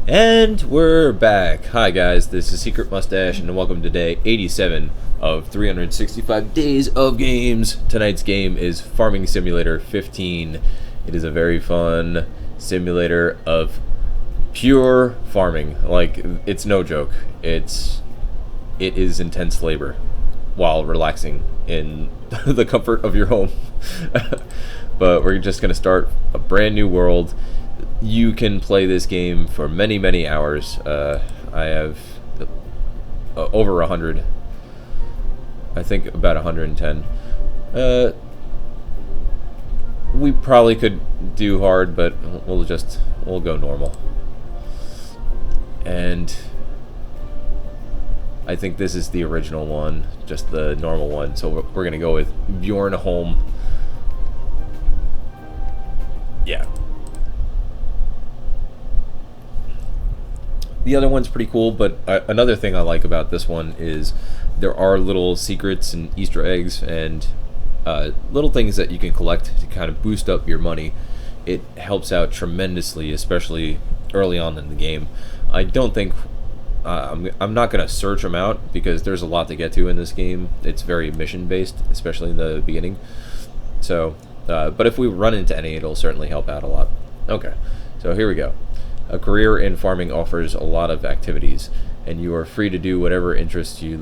And we're back. Hi guys, this is Secret Mustache and welcome to day 87 of 365 days of games. Tonight's game is Farming Simulator 15. It is a very fun simulator of pure farming. Like, it's no joke. It is intense labor while relaxing in the comfort of your home. But we're just going to start a brand new world. You can play this game for many hours. I have over 100. I think about 110. We probably could do hard, but we'll go normal. And I think this is the original one, just the normal one. So we're gonna go with Bjornholm. Yeah. The other one's pretty cool, but another thing I like about this one is there are little secrets and Easter eggs and little things that you can collect to kind of boost up your money. It helps out tremendously, especially early on in the game. I don't think I'm not going to search them out because there's a lot to get to in this game. It's very mission based, especially in the beginning. So, but if we run into any, it'll certainly help out a lot. Okay, so here we go. A career in farming offers a lot of activities, and you are free to do whatever interests you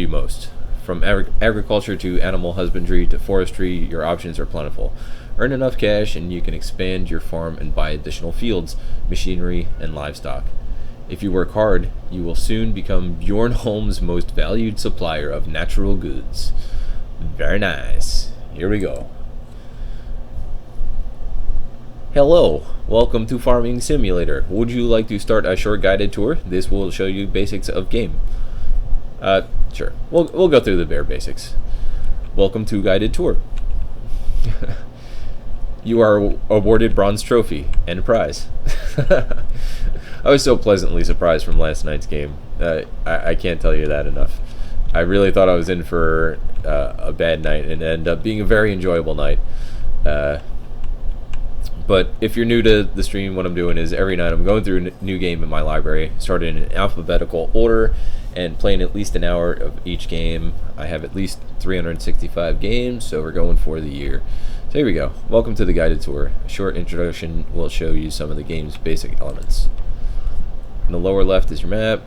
most. From agriculture to animal husbandry to forestry, your options are plentiful. Earn enough cash and you can expand your farm and buy additional fields, machinery, and livestock. If you work hard, you will soon become Bjornholm's most valued supplier of natural goods. Very nice. Here we go. Hello, welcome to Farming Simulator. Would you like to start a short guided tour? This will show you basics of game. Sure. We'll go through the bare basics. Welcome to guided tour. You are awarded bronze trophy and prize. I was so pleasantly surprised from last night's game. I can't tell you that enough. I really thought I was in for a bad night, and it ended up being a very enjoyable night. But if you're new to the stream, what I'm doing is every night I'm going through a new game in my library, starting in alphabetical order, and playing at least an hour of each game. I have at least 365 games, so we're going for the year. So here we go. Welcome to the guided tour. A short introduction will show you some of the game's basic elements. In the lower left is your map.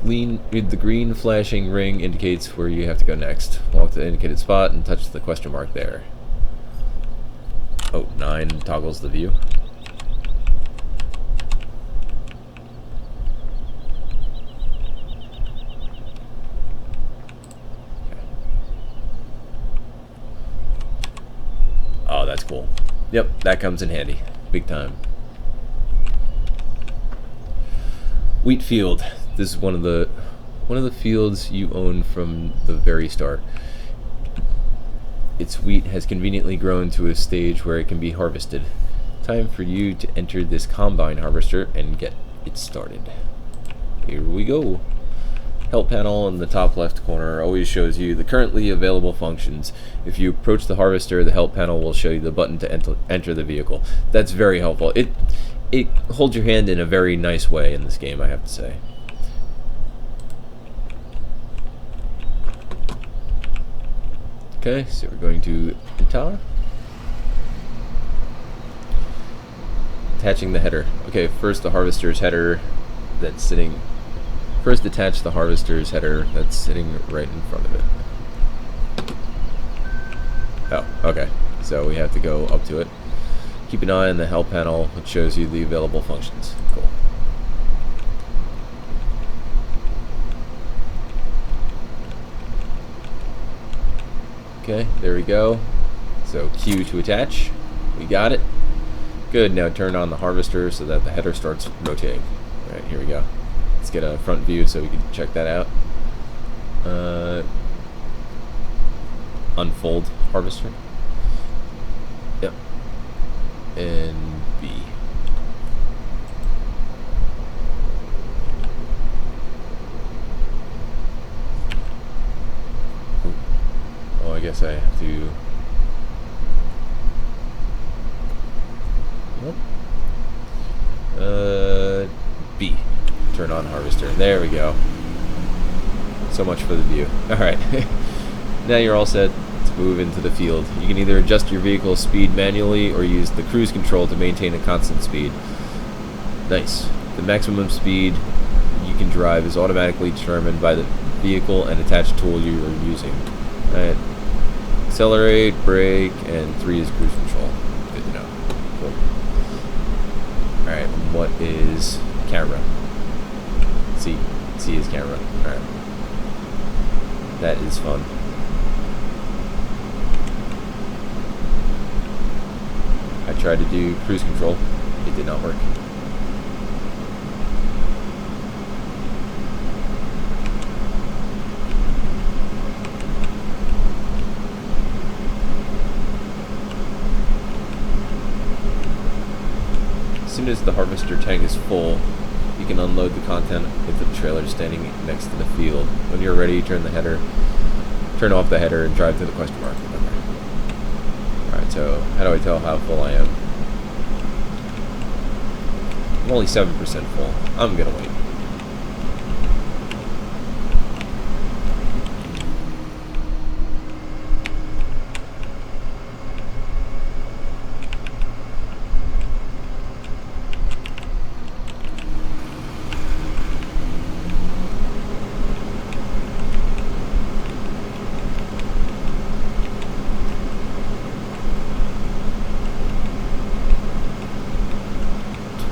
The green flashing ring indicates where you have to go next. Walk to the indicated spot and touch the question mark there. Oh, 9 toggles the view. Okay. Oh, that's cool. Yep, that comes in handy. Big time. Wheat field. This is one of the fields you own from the very start. Its wheat has conveniently grown to a stage where it can be harvested. Time for you to enter this combine harvester and get it started. Here we go. Help panel in the top left corner always shows you the currently available functions. If you approach the harvester, the help panel will show you the button to enter the vehicle. That's very helpful. It holds your hand in a very nice way in this game, I have to say. Okay, so we're going to enter. Attaching the header. Okay, first the harvester's header that's sitting... First attach the harvester's header that's sitting right in front of it. Oh, okay. So we have to go up to it. Keep an eye on the help panel, which shows you the available functions. Cool. Okay, there we go. So Q to attach. We got it. Good, now turn on the harvester so that the header starts rotating. Alright, here we go. Let's get a front view so we can check that out. Unfold harvester. Yep. And B. Oh, I guess I have to... Yep. turn on harvester. There we go. So much for the view. Alright. Now you're all set to move into the field. You can either adjust your vehicle's speed manually or use the cruise control to maintain a constant speed. Nice. The maximum speed you can drive is automatically determined by the vehicle and attached tool you are using. Alright. Accelerate, brake, and 3 is cruise control. Good to know. Cool. Alright, what is camera? C is camera. Alright. That is fun. I tried to do cruise control. It did not work. As soon as the harvester tank is full, you can unload the content into the trailer standing next to the field. When you're ready, turn off the header and drive to the question mark. Okay. Alright, so how do I tell how full I am? I'm only 7% full. I'm gonna wait.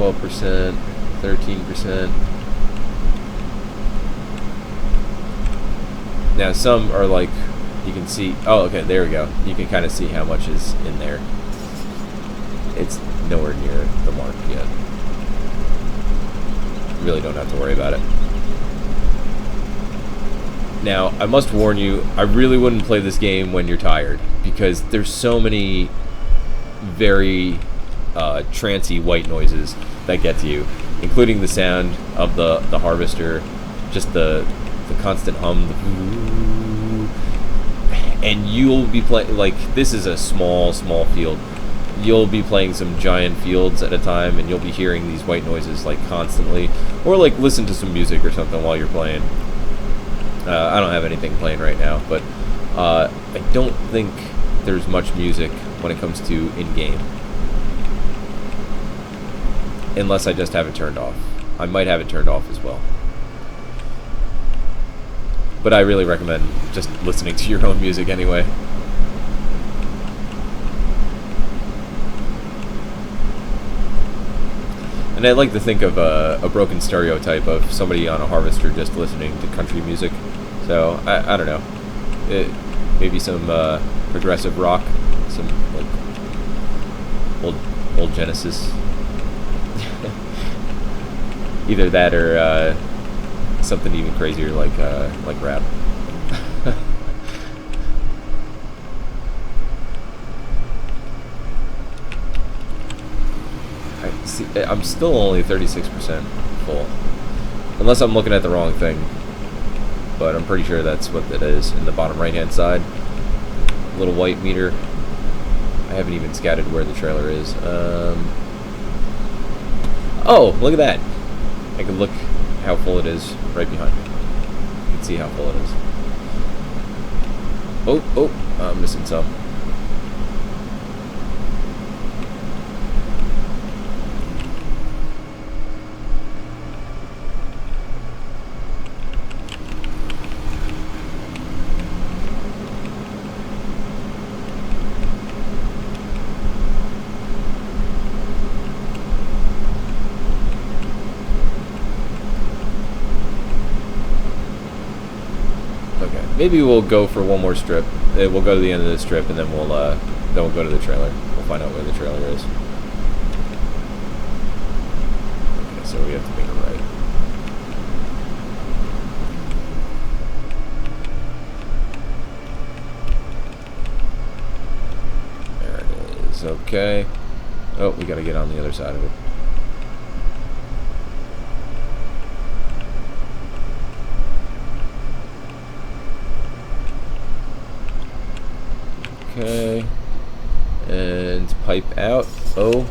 %, 13%. Now some are like, you can see, oh okay, there we go. You can kind of see how much is in there. It's nowhere near the mark yet. Really don't have to worry about it. Now, I must warn you, I really wouldn't play this game when you're tired, because there's so many very trancy white noises that get to you, including the sound of the harvester, just the constant hum, and you'll be playing, like, this is a small field. You'll be playing some giant fields at a time, and you'll be hearing these white noises like constantly, or like listen to some music or something while you're playing. I don't have anything playing right now, but I don't think there's much music when it comes to in-game. Unless I just have it turned off. I might have it turned off as well. But I really recommend just listening to your own music anyway. And I like to think of a broken stereotype of somebody on a harvester just listening to country music. So, I don't know. Maybe some progressive rock. Some, like, old Genesis. Either that or something even crazier like rap. I'm still only 36% full. Unless I'm looking at the wrong thing. But I'm pretty sure that's what that is in the bottom right hand side. Little white meter. I haven't even scouted where the trailer is. Oh, look at that. I can look how full it is right behind me. You can see how full it is. Oh, I'm missing some. Maybe we'll go for one more strip. We'll go to the end of the strip, and then we'll go to the trailer. We'll find out where the trailer is. Okay, so we have to make a right. There it is. Okay. Oh, we gotta get on the other side of it. Okay, and pipe out. Oh,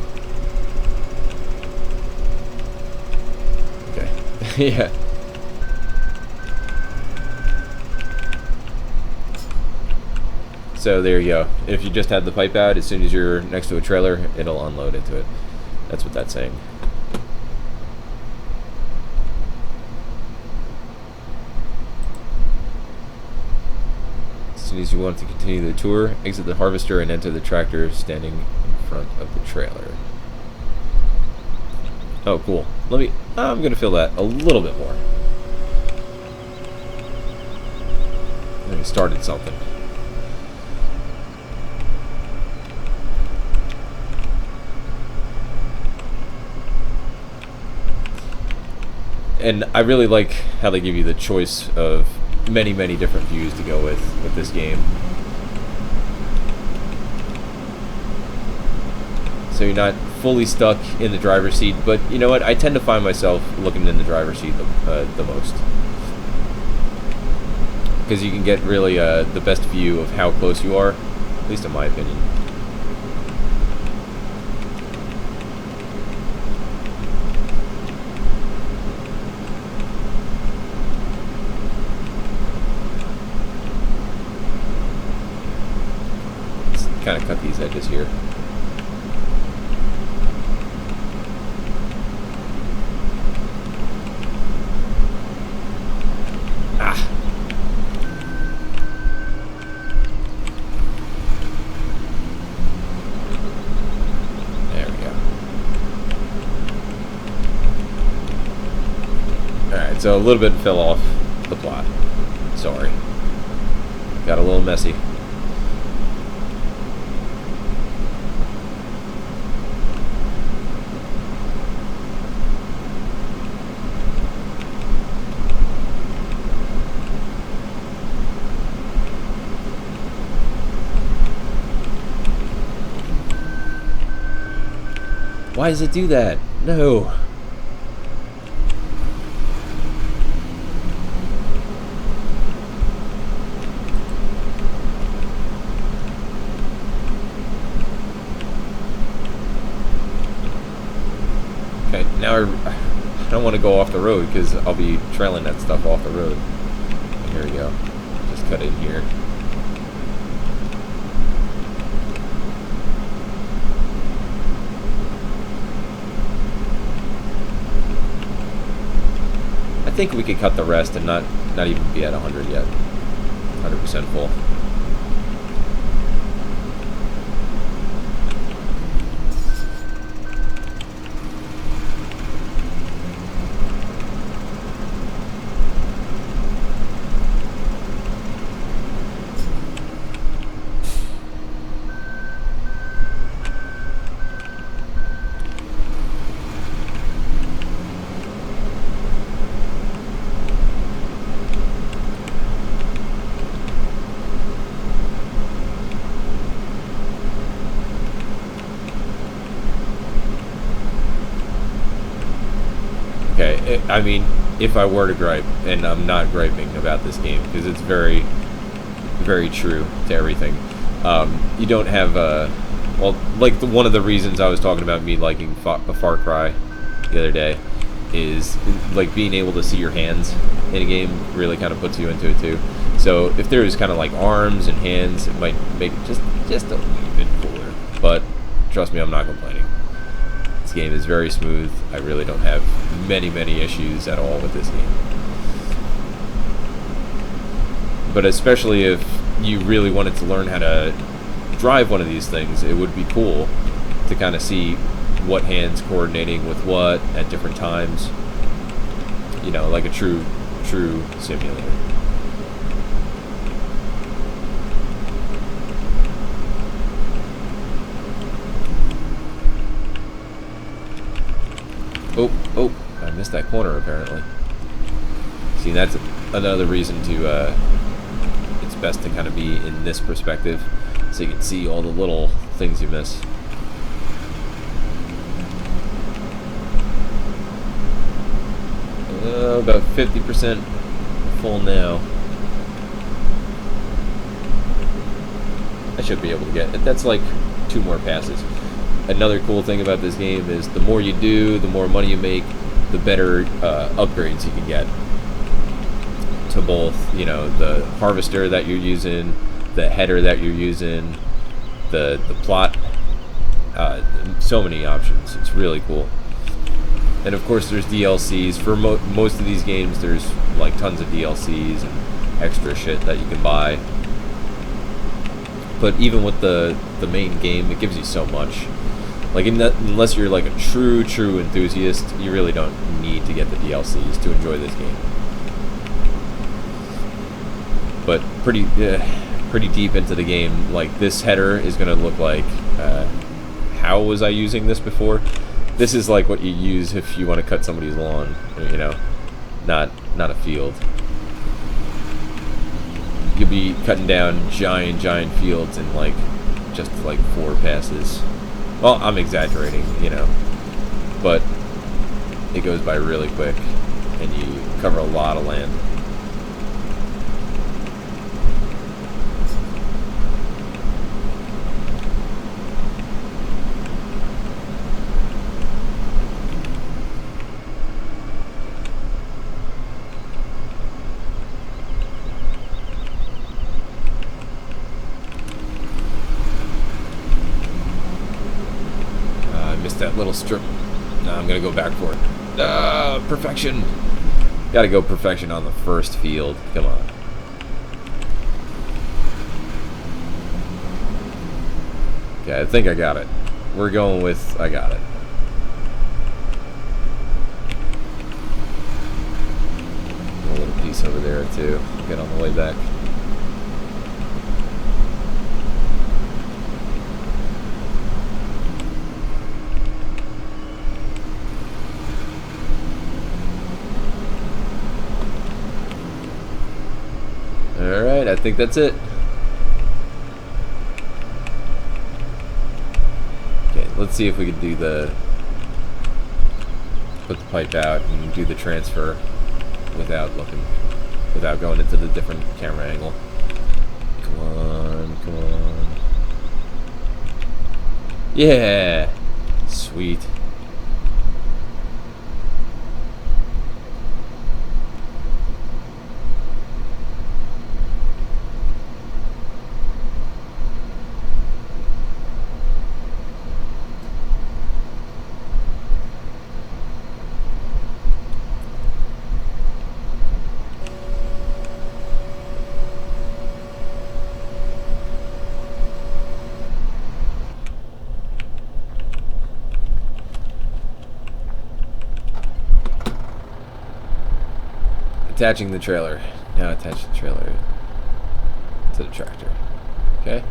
okay. Yeah. So there you go. If you just had the pipe out, as soon as you're next to a trailer, it'll unload into it. That's what that's saying. As soon as you want to continue the tour, exit the harvester and enter the tractor standing in front of the trailer. Oh, cool. I'm going to fill that a little bit more. I started something. And I really like how they give you the choice of many, many different views to go with this game. So you're not fully stuck in the driver's seat, but you know what? I tend to find myself looking in the driver's seat the most. Because you can get really the best view of how close you are, at least in my opinion. Kind of cut these edges here. Ah. There we go. Alright, so a little bit fell off the plot. Sorry. Got a little messy. Why does it do that? No. Okay, now I don't want to go off the road because I'll be trailing that stuff off the road. Here we go. Just cut in here. I think we could cut the rest and not even be at 100 yet. 100% full. Okay, I mean, if I were to gripe, and I'm not griping about this game, because it's very, very true to everything, you don't have, well, like, one of the reasons I was talking about me liking Far Cry the other day is, like, being able to see your hands in a game really kind of puts you into it, too. So, if there was kind of, like, arms and hands, it might make it just a little bit cooler. But, trust me, I'm not complaining. This game is very smooth. I really don't have many issues at all with this game. But especially if you really wanted to learn how to drive one of these things, it would be cool to kind of see what hand's coordinating with what at different times. You know, like a true simulator. Oh, I missed that corner apparently. See, that's another reason to, it's best to kind of be in this perspective so you can see all the little things you miss. About 50% full now. I should be able to get it. That's like 2 more passes. Another cool thing about this game is the more you do, the more money you make, the better upgrades you can get to both, you know, the harvester that you're using, the header that you're using, the plot. So many options. It's really cool. And of course, there's DLCs for most of these games. There's like tons of DLCs and extra shit that you can buy. But even with the main game, it gives you so much. Like, unless you're like a true enthusiast, you really don't need to get the DLCs to enjoy this game. But pretty deep into the game, like, this header is going to look like, how was I using this before? This is like what you use if you want to cut somebody's lawn, you know, not a field. You'll be cutting down giant fields in like just like 4 passes. Well, I'm exaggerating, you know, but it goes by really quick and you cover a lot of land. That little strip. No, I'm gonna go back for it. Perfection. Gotta go perfection on the first field. Come on. Okay, I think I got it. We're going with I got it. A little piece over there too. Get on the way back. Alright, I think that's it. Okay, let's see if we can do put the pipe out and do the transfer without going into the different camera angle. Come on. Yeah! Sweet. Attaching the trailer. Now attach the trailer to the tractor. Okay.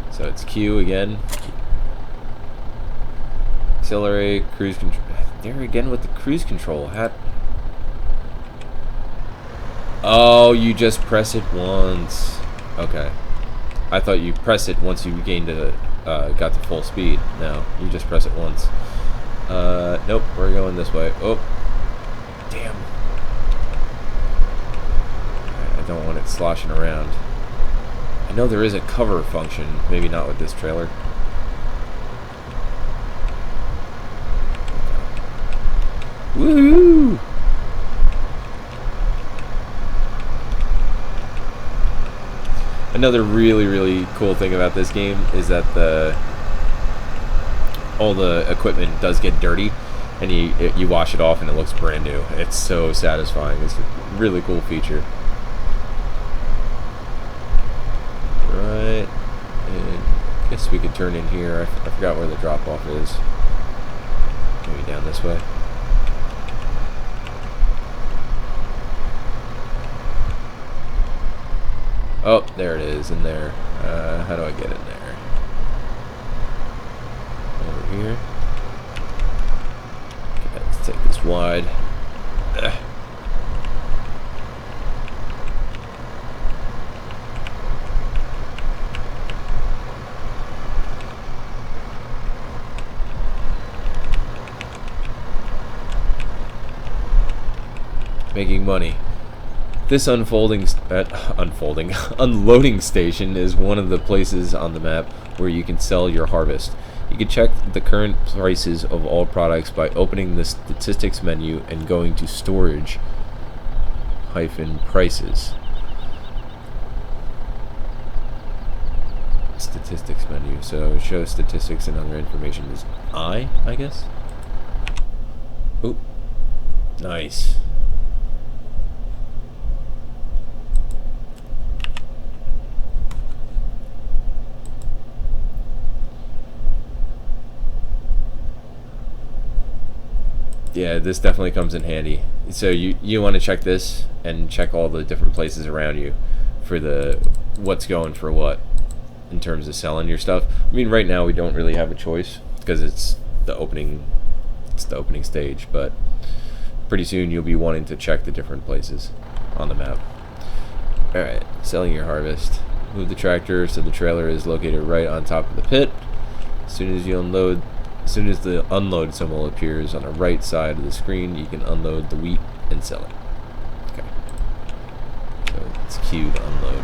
So it's Q again. Accelerate, cruise control. There again with the cruise control. Oh, you just press it once. Okay. I thought you press it once you gained got to full speed. No, you just press it once. Nope, we're going this way. Oh. Damn. I don't want it sloshing around. I know there is a cover function, maybe not with this trailer. Woohoo! Another really cool thing about this game is that all the equipment does get dirty, and you wash it off and it looks brand new. It's so satisfying. It's a really cool feature. Right, and I guess we could turn in here. I forgot where the drop-off is. Maybe down this way. Oh, there it is, in there. How do I get in there? Over here. Okay, let's take this wide. Ugh. Making money. This unloading station is one of the places on the map where you can sell your harvest. You can check the current prices of all products by opening the statistics menu and going to storage prices. Statistics menu. So show statistics and other information is I guess. Oop. Nice. Yeah, this definitely comes in handy. So you want to check this and check all the different places around you for the what's going for what in terms of selling your stuff. I mean, right now we don't really have a choice because it's the opening stage, but pretty soon you'll be wanting to check the different places on the map. Alright, selling your harvest. Move the tractor so the trailer is located right on top of the pit. As soon as the unload symbol appears on the right side of the screen, you can unload the wheat and sell it. Okay. So it's Q to unload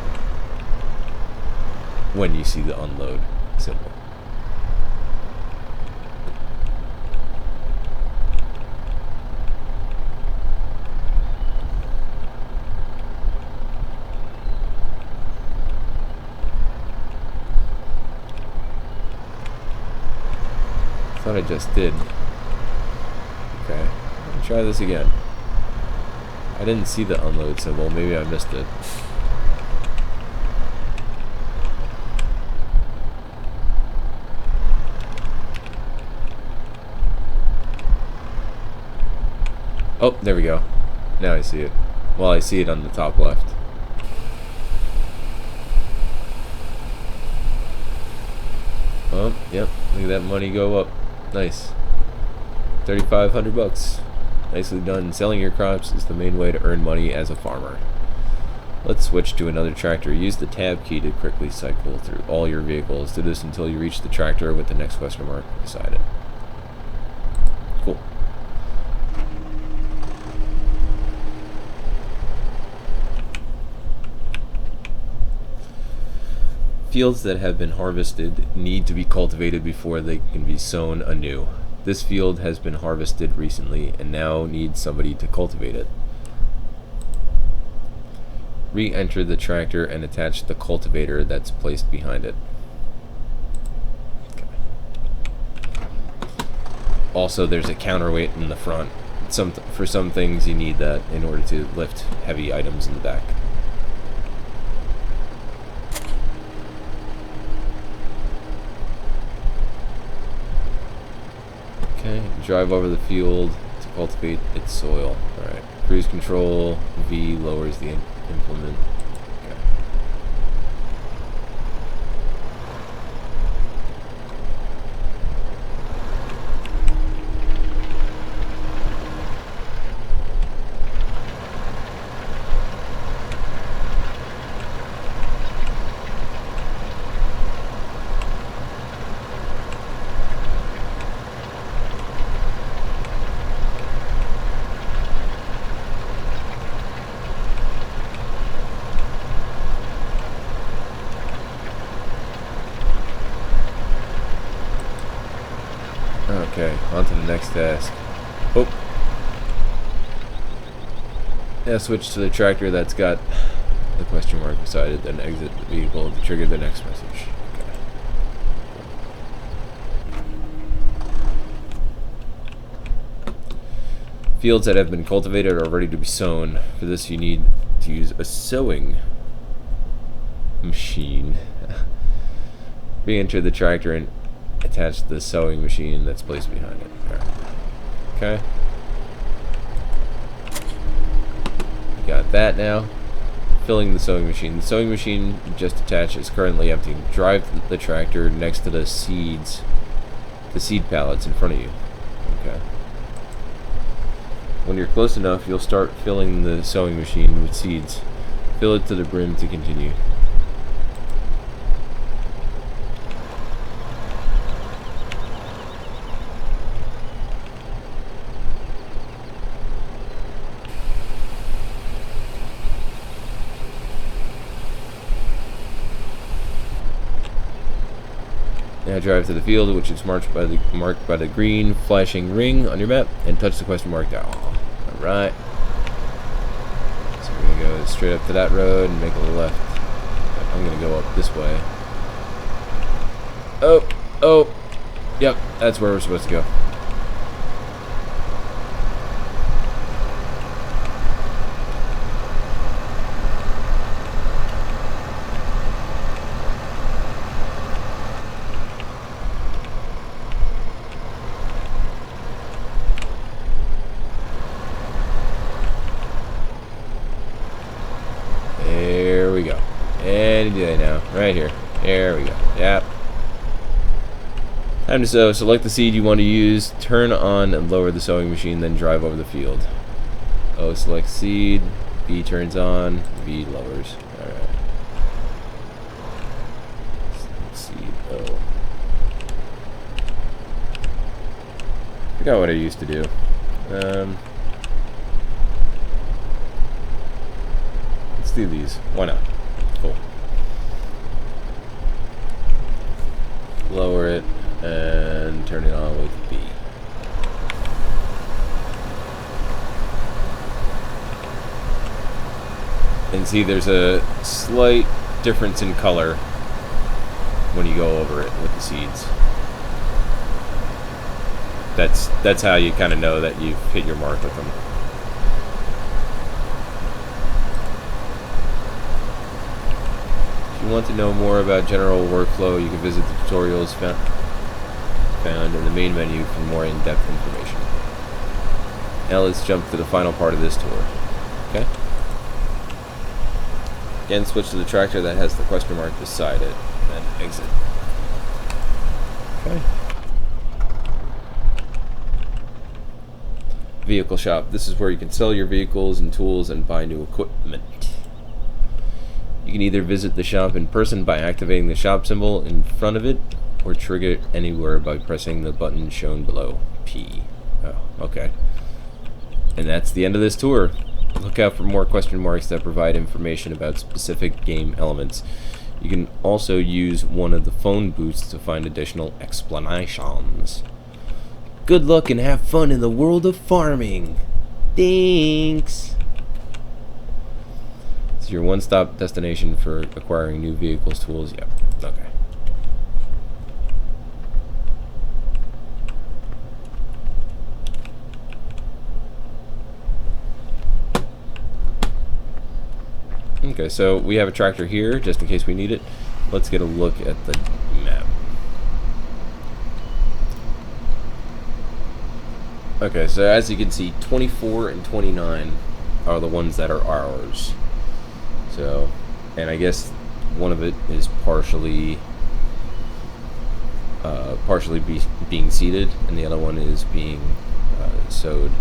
when you see the unload symbol. Thought I just did. Okay, let me try this again. I didn't see the unload symbol. Maybe I missed it. Oh, there we go. Now I see it. Well, I see it on the top left. Oh, yep. Look at that money go up. Nice. 3,500 bucks. Nicely done. Selling your crops is the main way to earn money as a farmer. Let's switch to another tractor. Use the tab key to quickly cycle through all your vehicles. Do this until you reach the tractor with the next question mark beside it. Cool. Fields that have been harvested need to be cultivated before they can be sown anew. This field has been harvested recently and now needs somebody to cultivate it. Re-enter the tractor and attach the cultivator that's placed behind it. Okay. Also, there's a counterweight in the front. For some things you need that in order to lift heavy items in the back. Okay, drive over the field to cultivate its soil. Alright, cruise control, V lowers the implement. Okay. Okay, on to the next task. Oh. Now switch to the tractor that's got the question mark beside it, then exit the vehicle to trigger the next message. Okay. Fields that have been cultivated are ready to be sown. For this you need to use a sowing machine. Re-enter the tractor and attach the sewing machine that's placed behind it. Okay. Got that now. Filling the sewing machine. The sewing machine just attached is currently empty. Drive the tractor next to the seed pallets in front of you. Okay. When you're close enough, you'll start filling the sewing machine with seeds. Fill it to the brim to continue. Now drive to the field, which is marked by the green flashing ring on your map, and touch the question mark down. Alright. So we're going to go straight up to that road and make a left. I'm going to go up this way. Oh. Yep, that's where we're supposed to go. There we go. Any day now. Right here. There we go. Yep. Time to sow. Select the seed you want to use. Turn on and lower the sowing machine, then drive over the field. O select seed. B turns on. V lowers. Alright. Seed O. Forgot what I used to do. Let's do these. Why not? Cool. Lower it and turn it on with B. And see, there's a slight difference in color when you go over it with the seeds. That's how you kind of know that you've hit your mark with them. If you want to know more about general workflow, you can visit the tutorials found in the main menu for more in-depth information. Now let's jump to the final part of this tour. Okay? Again, switch to the tractor that has the question mark beside it, and exit. Okay. Vehicle shop. This is where you can sell your vehicles and tools and buy new equipment. You can either visit the shop in person by activating the shop symbol in front of it, or trigger it anywhere by pressing the button shown below, P. Oh, okay. And that's the end of this tour. Look out for more question marks that provide information about specific game elements. You can also use one of the phone booths to find additional explanations. Good luck and have fun in the world of farming. Thanks. It's your one-stop destination for acquiring new vehicles, tools. Yep. Okay. Okay, so we have a tractor here, just in case we need it. Let's get a look at the map. Okay, so as you can see, 24 and 29 are the ones that are ours. So, and I guess one of it is partially being seeded, and the other one is being sowed,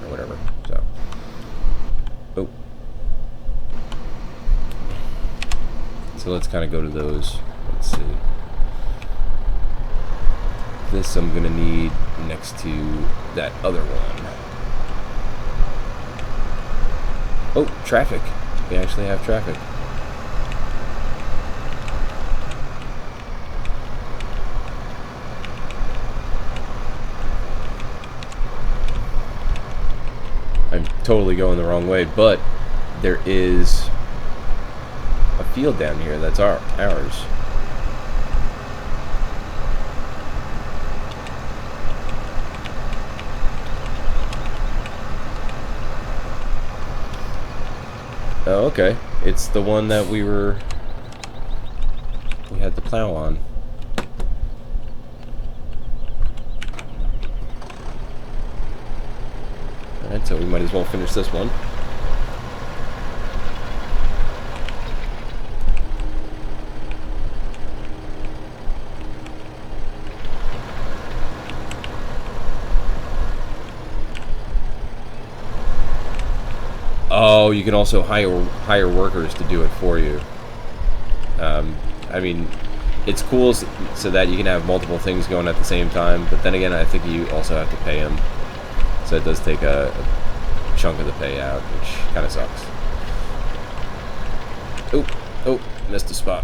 or whatever. So, oh. So let's kind of go to those. Let's see. This I'm gonna need next to that other one. Oh, traffic. We actually have traffic. I'm totally going the wrong way, but there is a field down here that's ours. Oh, okay. It's the one that we had the plow on. Alright, so we might as well finish this one. Oh, you can also hire workers to do it for you. I mean, it's cool so that you can have multiple things going at the same time, but then again, I think you also have to pay them. So it does take a chunk of the payout, which kind of sucks. Oh, missed a spot.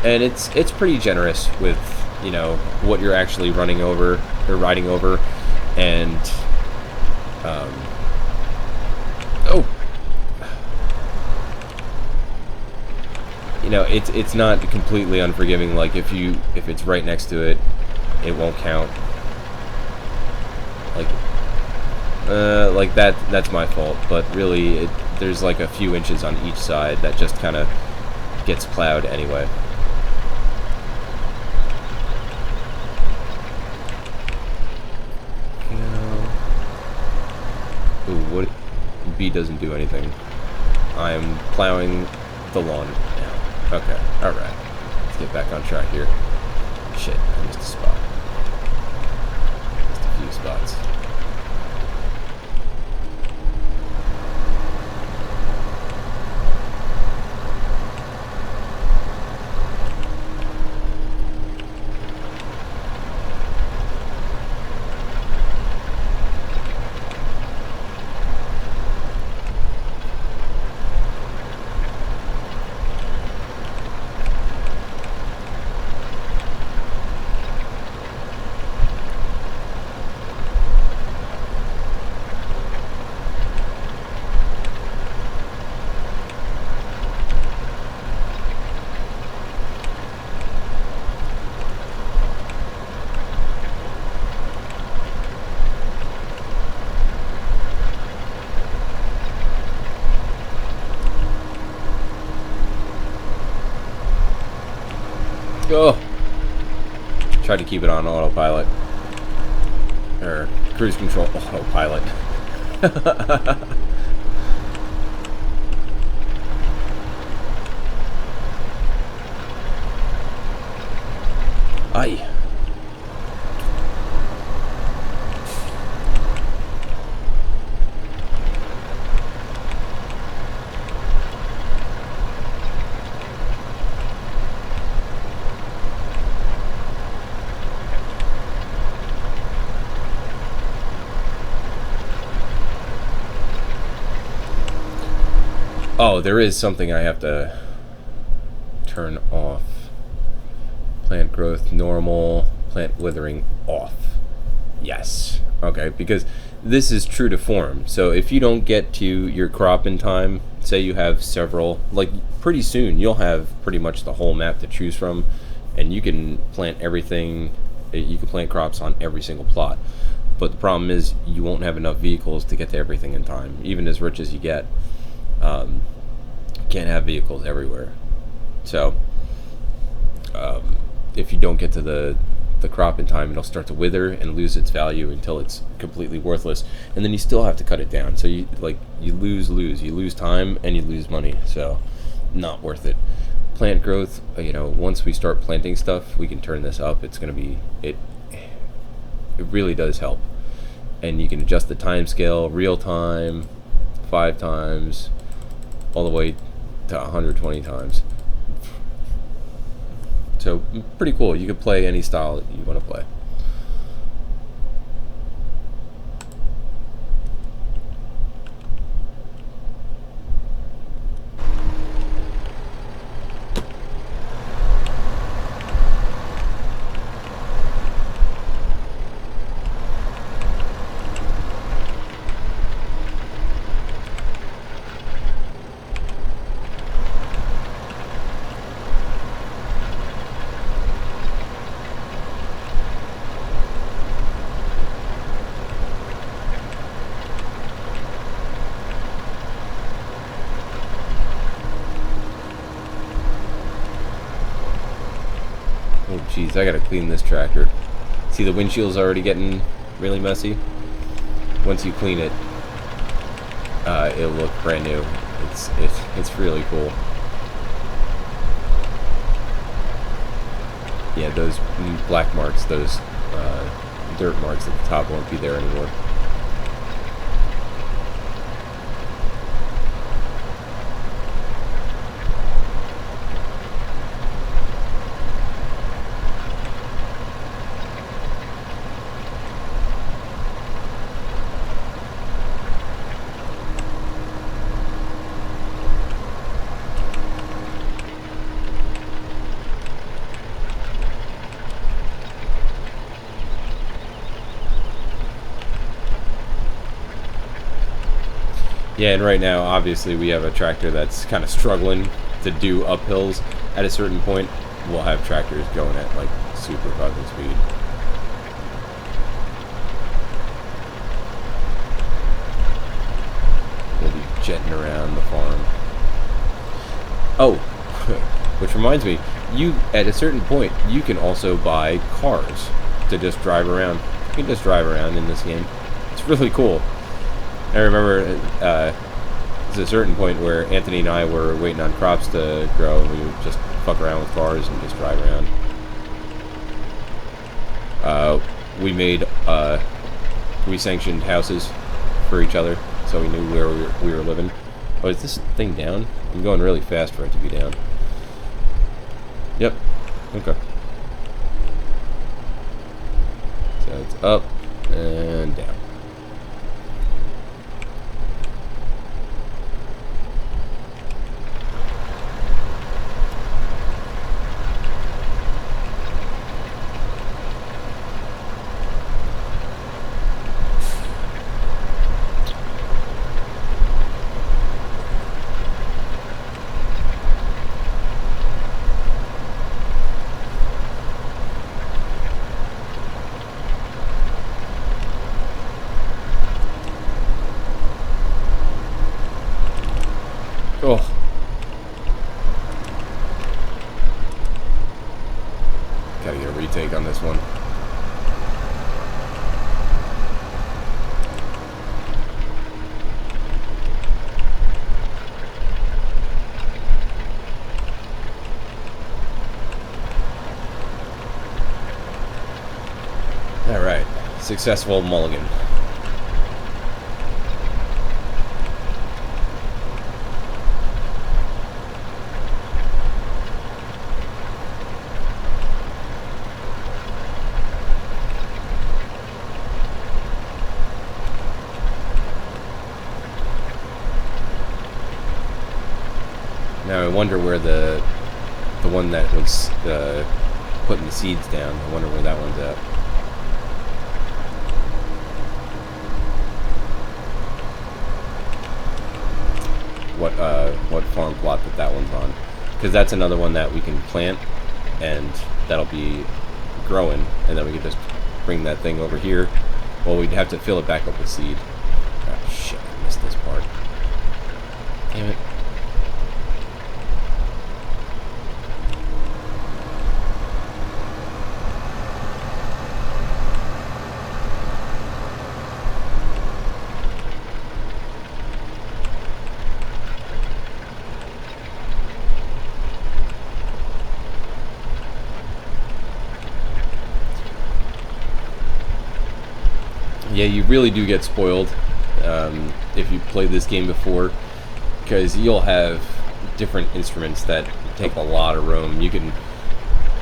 and it's pretty generous with, you know, what you're actually running over or riding over, and um, oh, you know, it's not completely unforgiving. Like if it's right next to it, it won't count. Like like that's my fault, but really there's like a few inches on each side that just kind of gets plowed anyway. Ooh, what? B doesn't do anything. I'm plowing the lawn now. Okay, alright. Let's get back on track here. Shit, I missed a spot. Missed a few spots. Oh! Tried to keep it on autopilot. Or cruise control autopilot. Aye. Oh, there is something I have to turn off. Plant growth normal, plant withering off. Yes. Okay, because this is true to form. So if you don't get to your crop in time, say you have several, like pretty soon you'll have pretty much the whole map to choose from, and you can plant everything, you can plant crops on every single plot. But the problem is you won't have enough vehicles to get to everything in time, even as rich as you get. Can't have vehicles everywhere. So if you don't get to the crop in time, it'll start to wither and lose its value until it's completely worthless, and then you still have to cut it down. So you lose time and you lose money. So not worth it. Plant growth, you know, once we start planting stuff, we can turn this up. It's going to be it really does help, and you can adjust the time scale, real time, 5 times, all the way to 120 times. So pretty cool. You can play any style that you want to play. Oh geez, I gotta clean this tractor. See, the windshield's already getting really messy. Once you clean it, it'll look brand new. It's really cool. Yeah, those black marks, those dirt marks at the top won't be there anymore. Yeah, and right now, obviously, we have a tractor that's kind of struggling to do uphills. At a certain point, we'll have tractors going at like super fucking speed. We'll be jetting around the farm. Oh, which reminds me, you at a certain point you can also buy cars to just drive around. You can just drive around in this game. It's really cool. I remember there's a certain point where Anthony and I were waiting on crops to grow, and we would just fuck around with cars and just drive around. We sanctioned houses for each other, so we knew where we were living. Oh, is this thing down? I'm going really fast for it to be down. Yep. Okay. So it's up and down. Oh. Gotta get a retake on this one. Alright. Successful mulligan. Now I wonder where the one that was putting the seeds down. I wonder where that one's at. What farm plot that one's on? Because that's another one that we can plant, and that'll be growing, and then we can just bring that thing over here. Well, we'd have to fill it back up with seed. Oh shit! I missed this part. Damn it. Yeah, you really do get spoiled if you played this game before, because you'll have different instruments that take a lot of room. You can,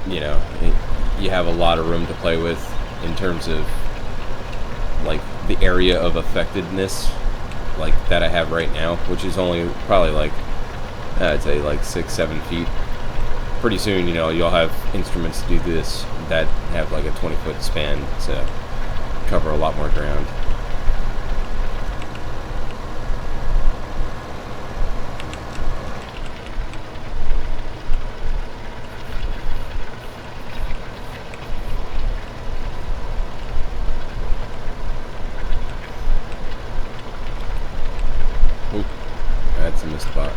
you know, you have a lot of room to play with in terms of like the area of effectiveness, like that I have right now, which is only probably like I'd say like 6-7 feet. Pretty soon, you know, you'll have instruments to do this that have like a 20-foot span to cover a lot more ground. Oop, that's a missed spot.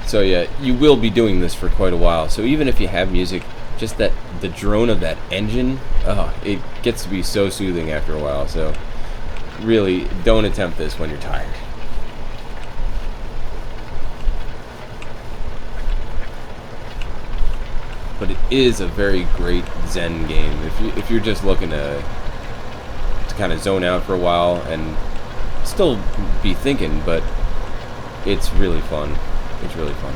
So yeah, you will be doing this for quite a while. So even if you have music, just that the drone of that engine, it gets to be so soothing after a while. So really, don't attempt this when you're tired. But it is a very great Zen game. If you're just looking to kind of zone out for a while and still be thinking, but it's really fun. It's really fun.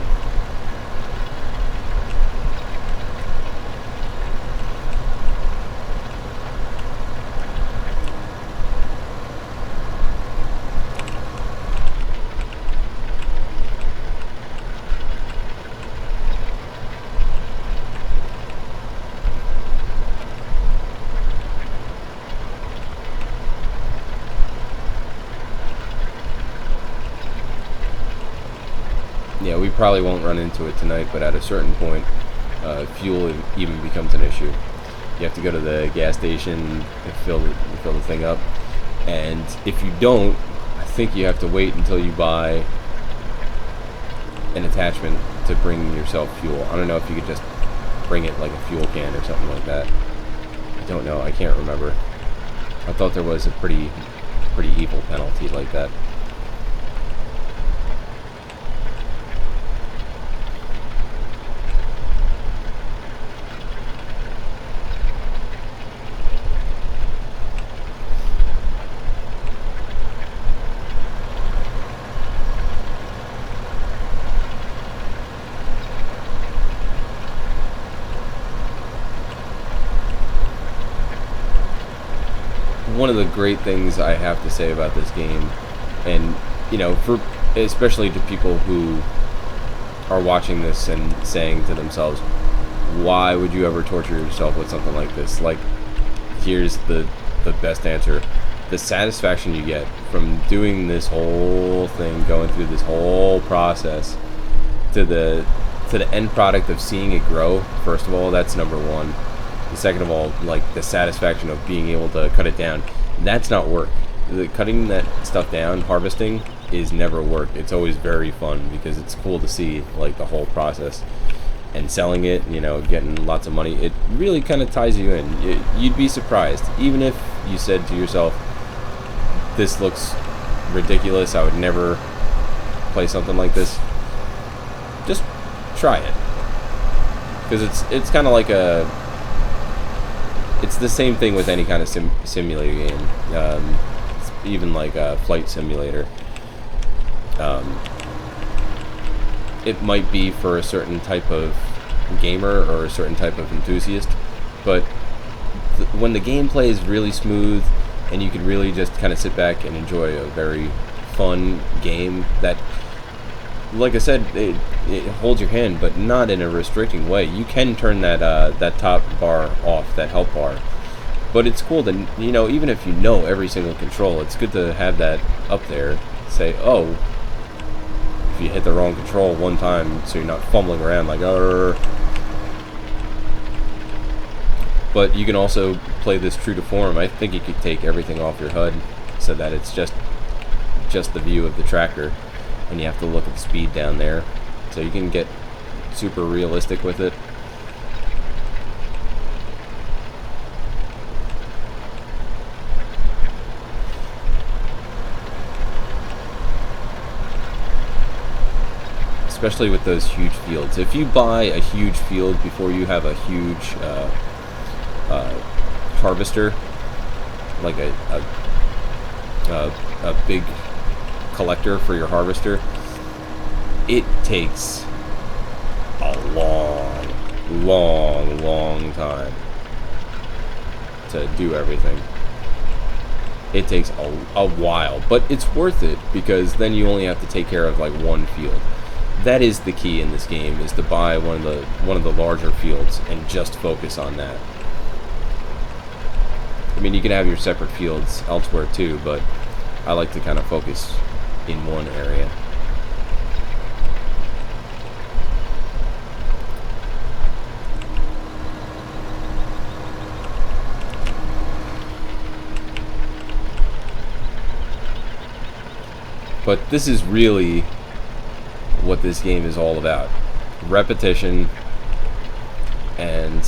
Yeah, we probably won't run into it tonight, but at a certain point, fuel even becomes an issue. You have to go to the gas station and fill the thing up, and if you don't, I think you have to wait until you buy an attachment to bring yourself fuel. I don't know if you could just bring it like a fuel can or something like that. I don't know. I can't remember. I thought there was a pretty evil penalty like that. One of the great things I have to say about this game, and for especially to people who are watching this and saying to themselves, why would you ever torture yourself with something like this? Like, here's the best answer. The satisfaction you get from doing this whole thing, going through this whole process to the end product of seeing it grow, first of all, that's number one. And second of all, like, the satisfaction of being able to cut it down, that's not work. Cutting that stuff down, harvesting, is never work. It's always very fun because it's cool to see, like, the whole process. And selling it, getting lots of money, it really kind of ties you in. You'd be surprised. Even if you said to yourself, this looks ridiculous, I would never play something like this, just try it. Because it's kind of like it's the same thing with any kind of simulator game. It's even like a flight simulator. It might be for a certain type of gamer or a certain type of enthusiast, but when the gameplay is really smooth and you can really just kind of sit back and enjoy a very fun game that, like I said, it holds your hand, but not in a restricting way. You can turn that top bar off, that help bar. But it's cool to, even if you know every single control, it's good to have that up there. Say, oh, if you hit the wrong control one time, so you're not fumbling around like, But you can also play this true to form. I think you could take everything off your HUD so that it's just the view of the tractor, and you have to look at the speed down there, so you can get super realistic with it. Especially with those huge fields. If you buy a huge field before you have a huge harvester, like a big collector for your harvester, it takes a long time to do everything. It takes a while, but it's worth it because then you only have to take care of like one field. That is the key in this game, is to buy one of the larger fields and just focus on that. I mean, you can have your separate fields elsewhere too, but I like to kind of focus in one area. But this is really what this game is all about. Repetition and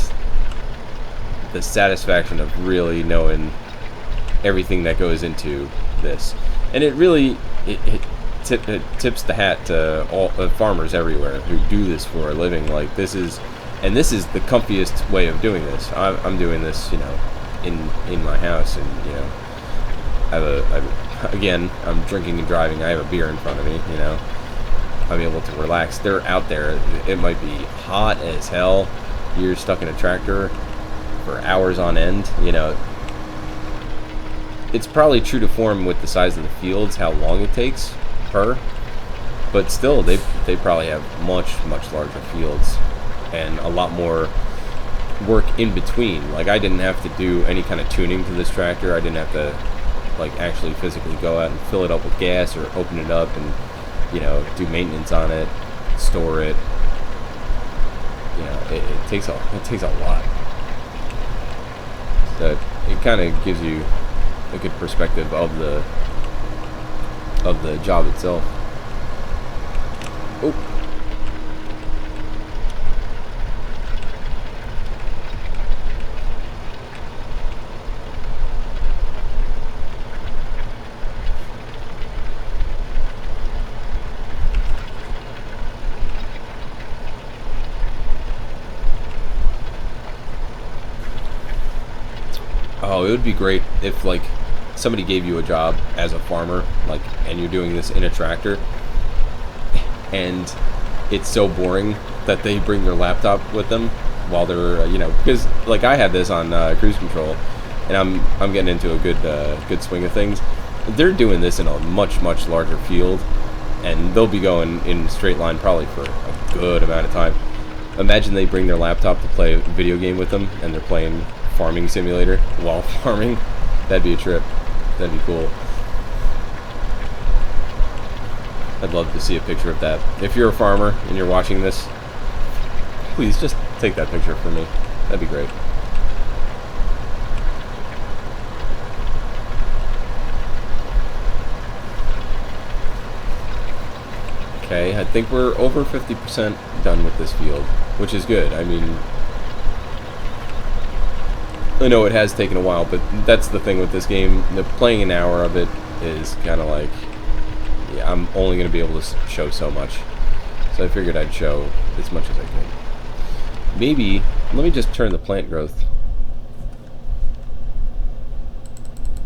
the satisfaction of really knowing everything that goes into this. And it really it tips the hat to all farmers everywhere who do this for a living. Like, this is the comfiest way of doing this. I'm doing this, in my house, and again, I'm drinking and driving. I have a beer in front of me, I'm able to relax. They're out there. It might be hot as hell. You're stuck in a tractor for hours on end. It's probably true to form with the size of the fields, how long it takes per. But still, they probably have much larger fields and a lot more work in between. Like, I didn't have to do any kind of tuning to this tractor. I didn't have to actually physically go out and fill it up with gas or open it up and do maintenance on it. store it. You know, it takes a lot. So it kind of gives you a good perspective of the job itself. Oh. Oh, it would be great if, like, somebody gave you a job as a farmer, like, and you're doing this in a tractor, and it's so boring that they bring their laptop with them while they're, you know, because, like, I have this on cruise control, and I'm getting into a good swing of things. They're doing this in a much larger field, and they'll be going in straight line probably for a good amount of time. Imagine they bring their laptop to play a video game with them, and they're playing Farming Simulator while farming. That'd be a trip. That'd be cool. I'd love to see a picture of that. If you're a farmer and you're watching this, please just take that picture for me. That'd be great. Okay, I think we're over 50% done with this field, which is good. I mean, I know it has taken a while, but that's the thing with this game. Playing an hour of it is kind of like, yeah, I'm only going to be able to show so much. So I figured I'd show as much as I could. Maybe, let me just turn the plant growth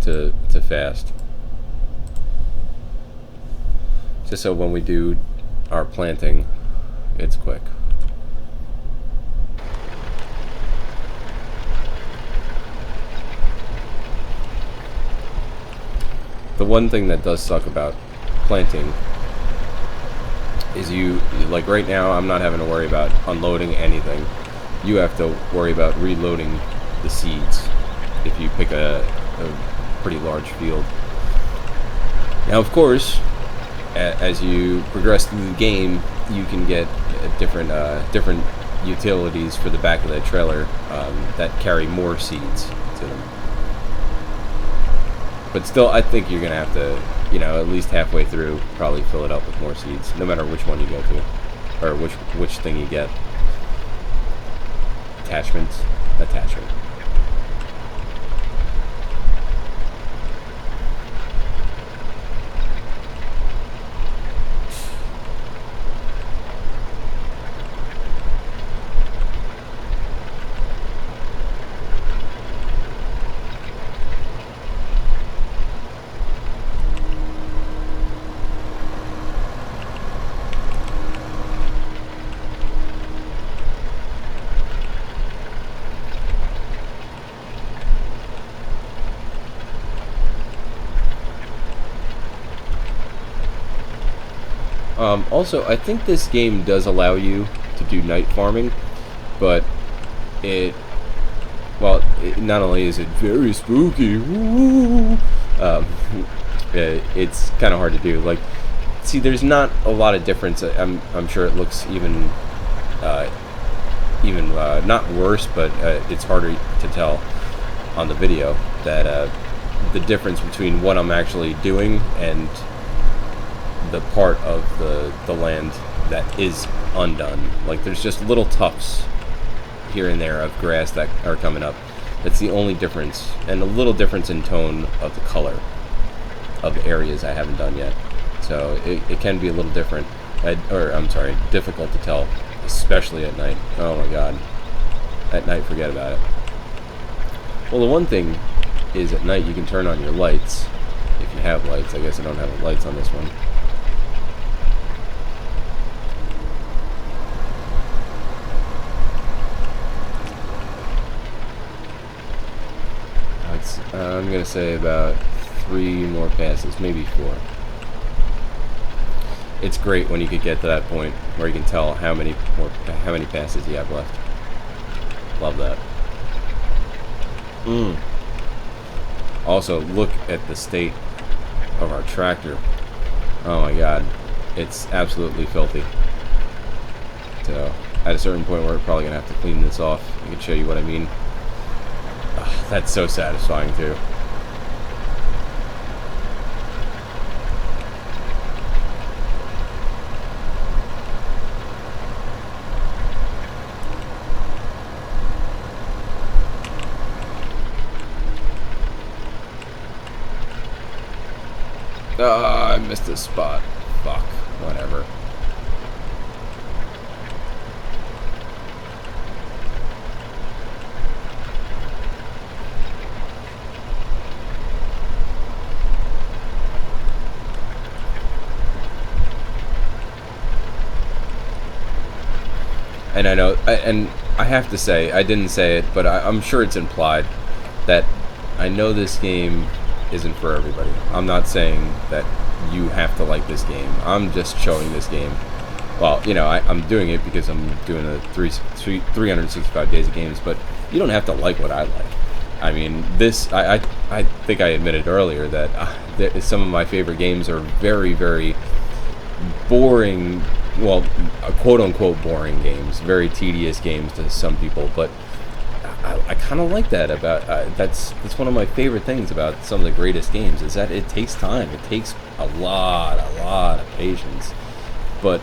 to fast. Just so when we do our planting, it's quick. The one thing that does suck about planting is like right now, I'm not having to worry about unloading anything. You have to worry about reloading the seeds if you pick a pretty large field. Now, of course, as you progress through the game, you can get different utilities for the back of the trailer that carry more seeds to them. But still, I think you're going to have to, you know, at least halfway through, probably fill it up with more seeds, no matter which one you go to, or which thing you get. Attachment. Also, I think this game does allow you to do night farming, but not only is it very spooky, it's kind of hard to do. Like, see, there's not a lot of difference. I'm sure it looks even not worse, but it's harder to tell on the video that the difference between what I'm actually doing and the part of the land that is undone. Like, there's just little tufts here and there of grass that are coming up. That's the only difference, and a little difference in tone of the color of the areas I haven't done yet. So it can be a little different, difficult to tell, especially at night. Oh my god. At night, forget about it. Well, the one thing is at night you can turn on your lights, if you have lights. I guess I don't have lights on this one. I'm going to say about 3 more passes, maybe 4. It's great when you could get to that point where you can tell how many passes you have left. Love that. Also, look at the state of our tractor. Oh my god. It's absolutely filthy. So at a certain point, we're probably gonna have to clean this off. I can show you what I mean. Ugh, that's so satisfying too. I missed this spot. Fuck. Whatever. And I know, and I have to say, I didn't say it, but I'm sure it's implied that I know this game isn't for everybody. I'm not saying that you have to like this game. I'm just showing this game. Well, you know, I'm doing it because I'm doing a 365 days of games, but you don't have to like what I like. I mean, this, I think I admitted earlier that some of my favorite games are very, very boring, well, quote-unquote boring games, very tedious games to some people, but I kind of like that about, that's one of my favorite things about some of the greatest games, is that it takes time. It takes a lot of patience, but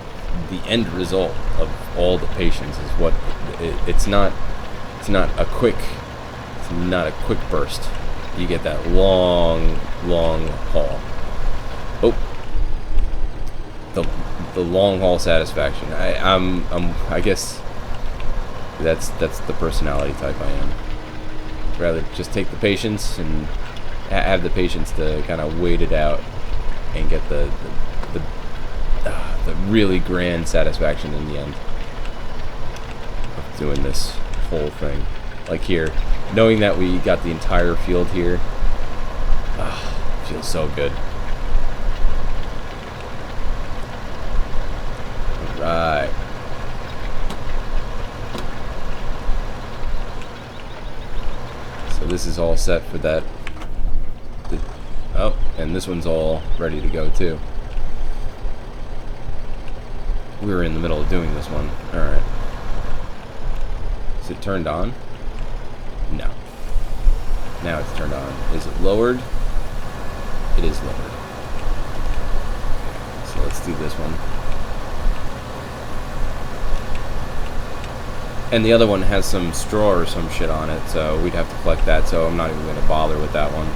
the end result of all the patience is what, it's not a quick burst. You get that long haul. Oh, the long haul satisfaction. I guess that's the personality type I am. I'd rather just take the patience and have the patience to kind of wait it out and get the really grand satisfaction in the end of doing this whole thing. Like here, knowing that we got the entire field here, feels so good. Right. So this is all set for that. Oh, and this one's all ready to go too. We were in the middle of doing this one. Alright. Is it turned on? No. Now it's turned on. Is it lowered? It is lowered. So let's do this one. And the other one has some straw or some shit on it, so we'd have to collect that, so I'm not even going to bother with that one.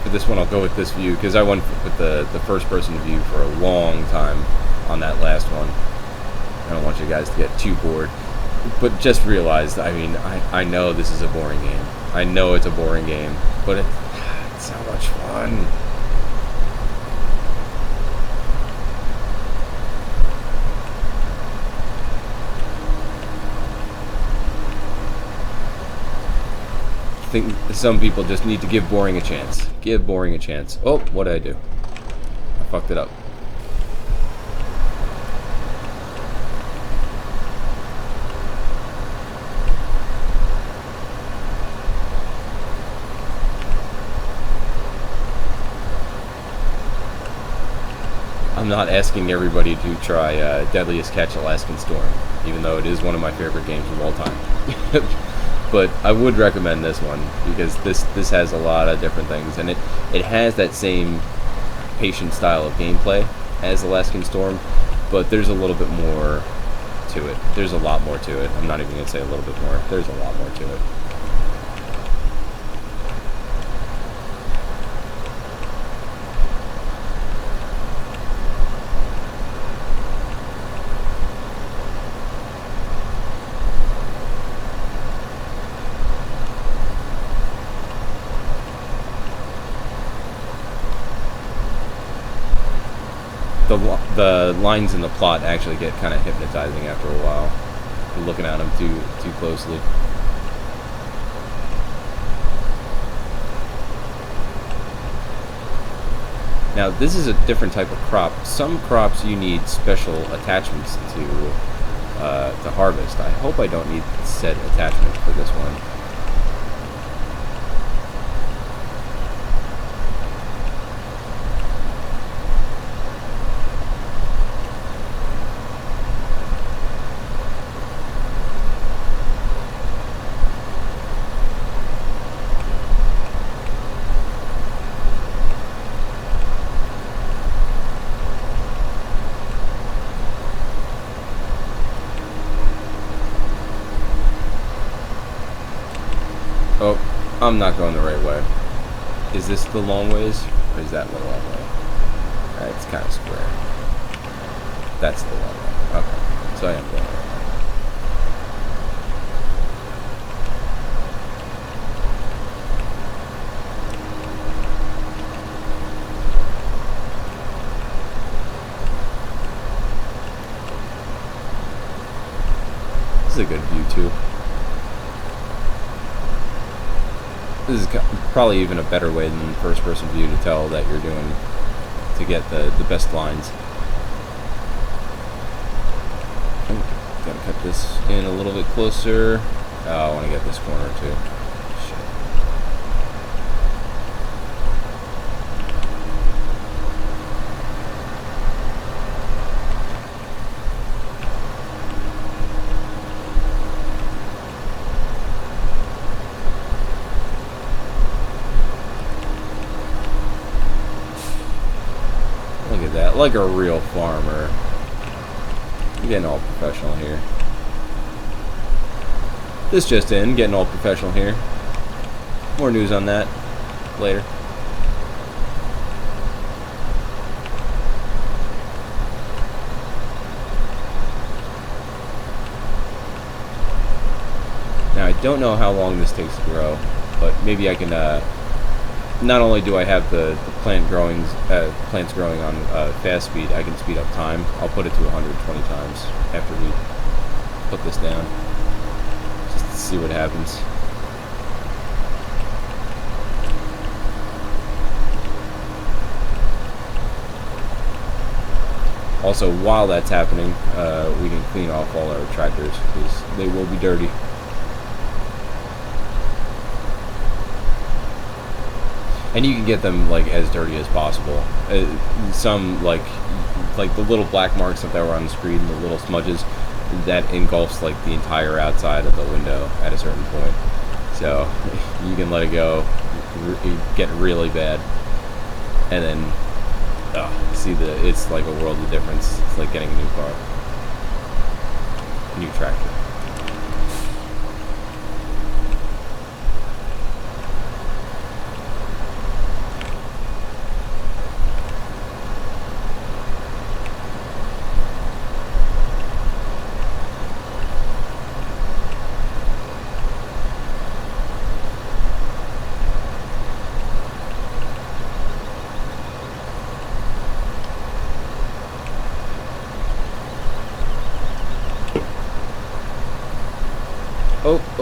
For this one, I'll go with this view, because I went with the first-person view for a long time on that last one. I don't want you guys to get too bored, but just realize, I mean, I know this is a boring game. I know it's a boring game, but it's so much fun. I think some people just need to give boring a chance. Give boring a chance. Oh, what did I do? I fucked it up. I'm not asking everybody to try Deadliest Catch Alaskan Storm, even though it is one of my favorite games of all time. But I would recommend this one, because this has a lot of different things, and it has that same patient style of gameplay as Alaskan Storm, but there's a little bit more to it. There's a lot more to it. I'm not even going to say a little bit more. There's a lot more to it. The lines in the plot actually get kind of hypnotizing after a while. You're looking at them too closely. Now, this is a different type of crop. Some crops you need special attachments to harvest. I hope I don't need said attachment for this one. Oh, I'm not going the right way. Is this the long ways, or is that the long way? It's kind of square. That's the long way. Okay, so I am going the right way. This is a good view too. This is probably even a better way than first-person view to tell that you're doing, to get the best lines. Oh, gotta cut this in a little bit closer. Oh, I want to get this corner too. Shit. Look at that, like a real farmer. I'm getting all professional here. This just in, getting all professional here. More news on that later. Now I don't know how long this takes to grow, but maybe I can, not only do I have the plants growing on fast speed, I can speed up time. I'll put it to 120 times after we put this down, just to see what happens. Also, while that's happening, we can clean off all our tractors, because they will be dirty. And you can get them like as dirty as possible. Some like the little black marks that were on the screen, the little smudges, that engulfs like the entire outside of the window at a certain point. So you can let it go, get really bad, and then see it's like a world of difference. It's like getting a new car, new tractor.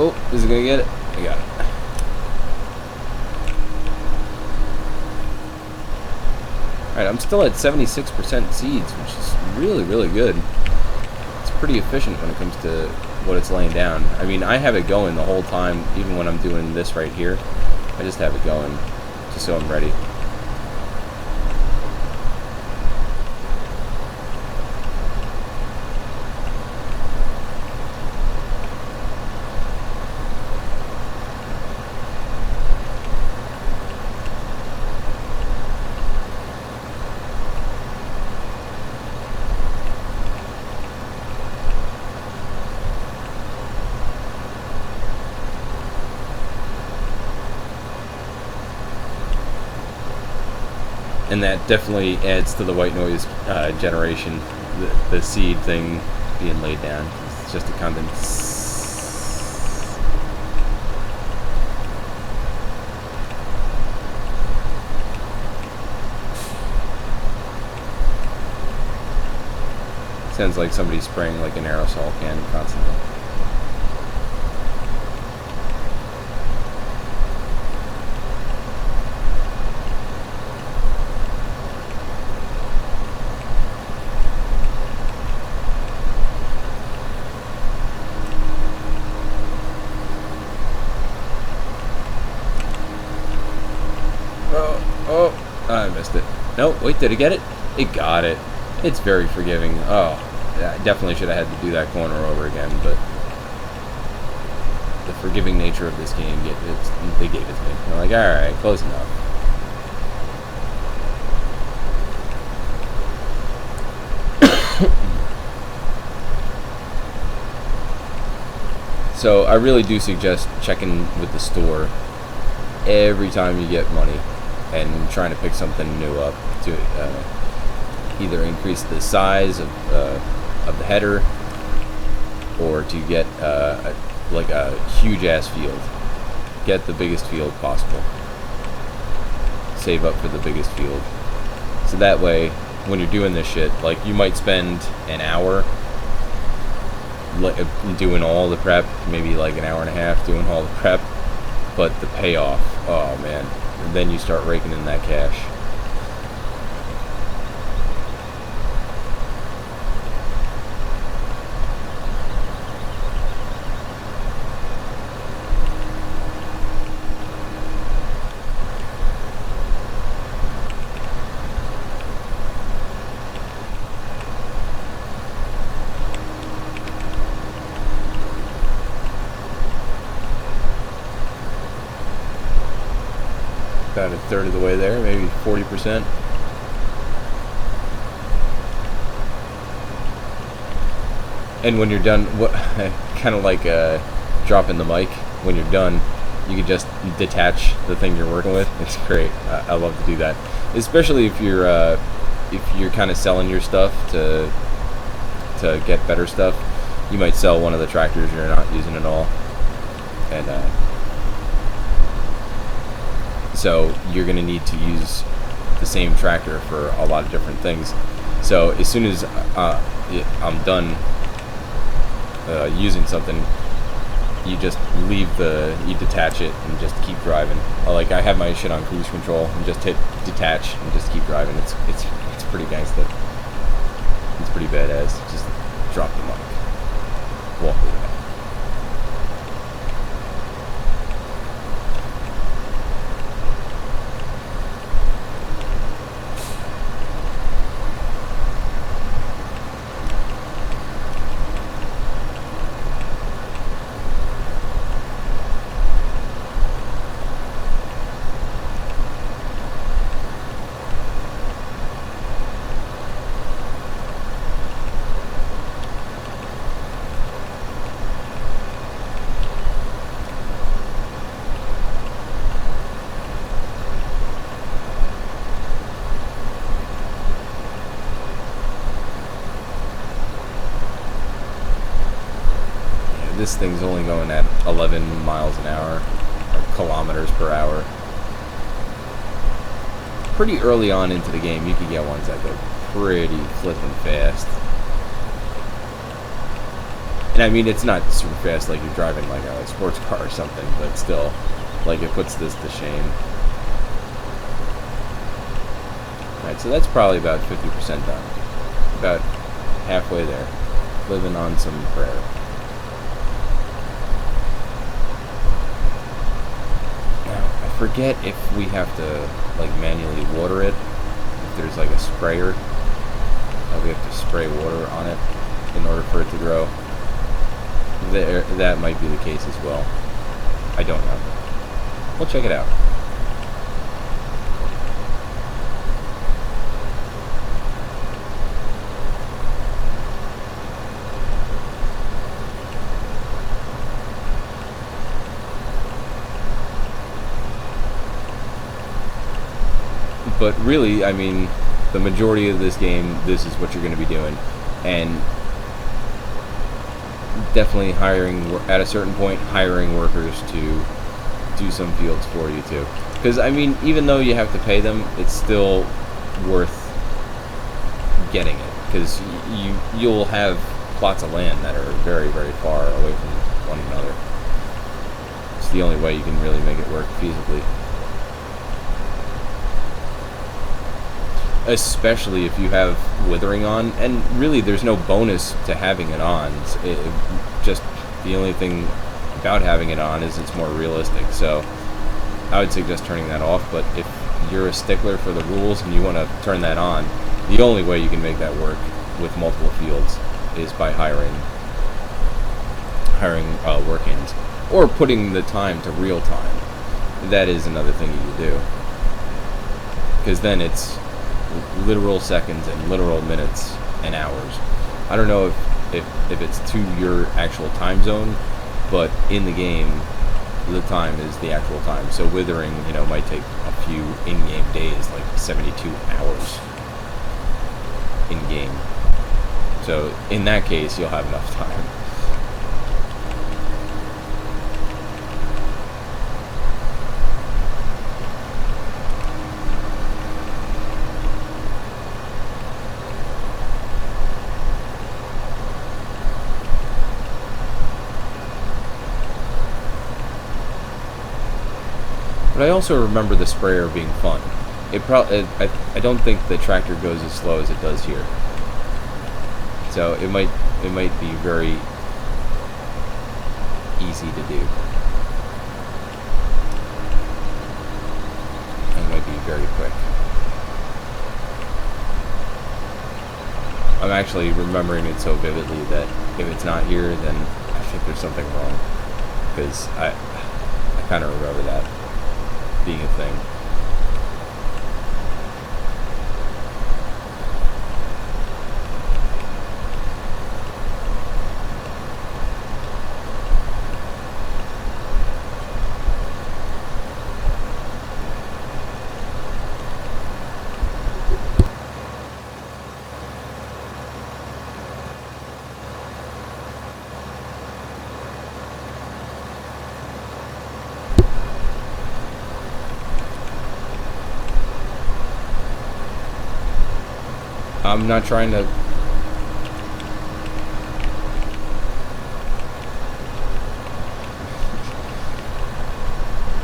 Oh, is it gonna get it? I got it. Alright, I'm still at 76% seeds, which is really, really good. It's pretty efficient when it comes to what it's laying down. I mean, I have it going the whole time, even when I'm doing this right here. I just have it going, just so I'm ready. And that definitely adds to the white noise generation, the seed thing being laid down. It's just a constant. Sounds like somebody's spraying like an aerosol can constantly. No, wait, did it get it? It got it. It's very forgiving. Oh, I definitely should have had to do that corner over again, but the forgiving nature of this game, they gave it to me. They're like, alright, close enough. So I really do suggest checking with the store every time you get money and trying to pick something new up to either increase the size of the header or to get like a huge ass field. Get the biggest field possible. Save up for the biggest field. So that way, when you're doing this shit, like you might spend an hour doing all the prep, maybe like an hour and a half doing all the prep, but the payoff, oh man, and then you start raking in that cash. About a third of the way there, maybe 40%. And when you're done, what kind of like dropping the mic. When you're done, you can just detach the thing you're working with. It's great. I love to do that, especially if you're kind of selling your stuff to get better stuff. You might sell one of the tractors you're not using at all, and so you're going to need to use the same tractor for a lot of different things. So as soon as I'm done using something, you just you detach it and just keep driving. Like I have my shit on cruise control and just hit detach and just keep driving. It's pretty gangsta. It's pretty badass. Just drop the mic, walk away. This thing's only going at 11 miles an hour, or kilometers per hour. Pretty early on into the game, you can get ones that go pretty flippin' fast. And I mean, it's not super fast like you're driving like a sports car or something, but still, like it puts this to shame. Alright, so that's probably about 50% done. About halfway there. Living on some prayer. Forget if we have to like manually water it, if there's like a sprayer, we have to spray water on it in order for it to grow. That might be the case as well. I don't know. We'll check it out. But really, I mean, the majority of this game, this is what you're going to be doing. And definitely at a certain point, hiring workers to do some fields for you too. Because, I mean, even though you have to pay them, it's still worth getting it. Because you'll have plots of land that are very, very far away from one another. It's the only way you can really make it work feasibly. Especially if you have withering on, and really there's no bonus to having it on. Just the only thing about having it on is it's more realistic, so I would suggest turning that off. But if you're a stickler for the rules and you want to turn that on, the only way you can make that work with multiple fields is by hiring work hands, or putting the time to real time. That is another thing you can do, because then it's literal seconds and literal minutes and hours. I don't know if it's to your actual time zone, but in the game, the time is the actual time. So withering, might take a few in-game days, like 72 hours in-game. So in that case, you'll have enough time. But I also remember the sprayer being fun. I don't think the tractor goes as slow as it does here. So it might be very easy to do. It might be very quick. I'm actually remembering it so vividly that if it's not here, then I think there's something wrong. Because I kind of remember that being a thing. I'm not trying to...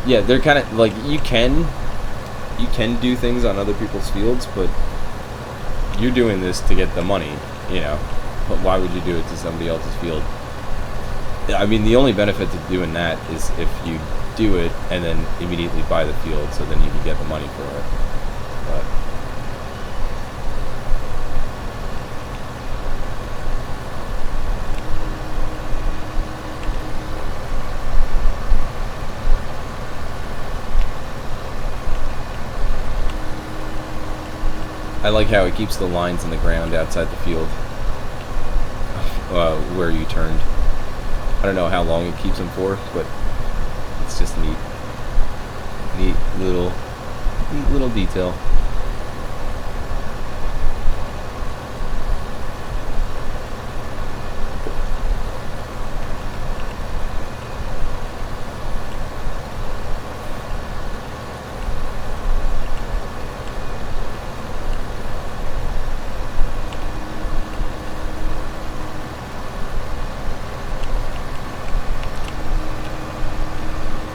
Yeah, they're kind of like, you can do things on other people's fields, but you're doing this to get the money, but why would you do it to somebody else's field? I mean, the only benefit to doing that is if you do it and then immediately buy the field, so then you can get the money for it. But I like how it keeps the lines in the ground outside the field where you turned. I don't know how long it keeps them for, but it's just neat. Neat little detail.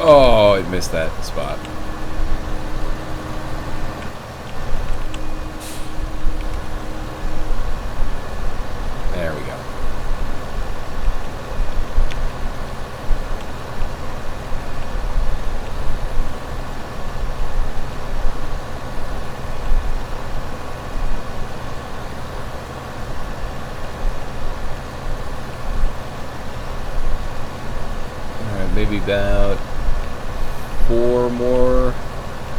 Oh, it missed that spot. There we go. Alright, maybe about 4 more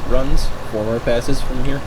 runs, 4 more passes from here.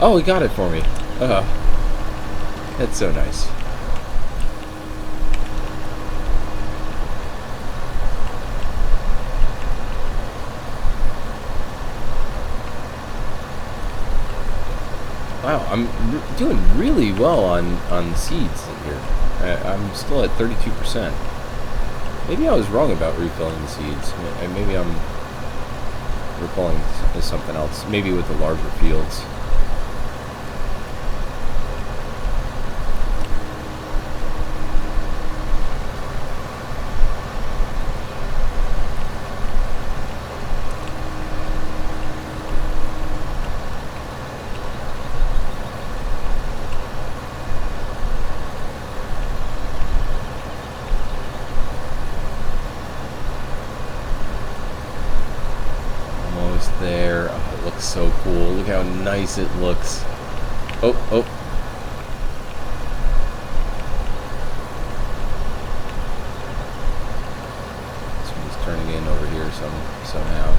Oh, he got it for me. That's so nice. Wow, I'm doing really well on seeds here. I'm still at 32%. Maybe I was wrong about refilling the seeds. Maybe I'm recalling something else. Maybe with the larger fields. There. Oh, it looks so cool. Look how nice it looks. Oh, oh. This one's turning in over here somehow.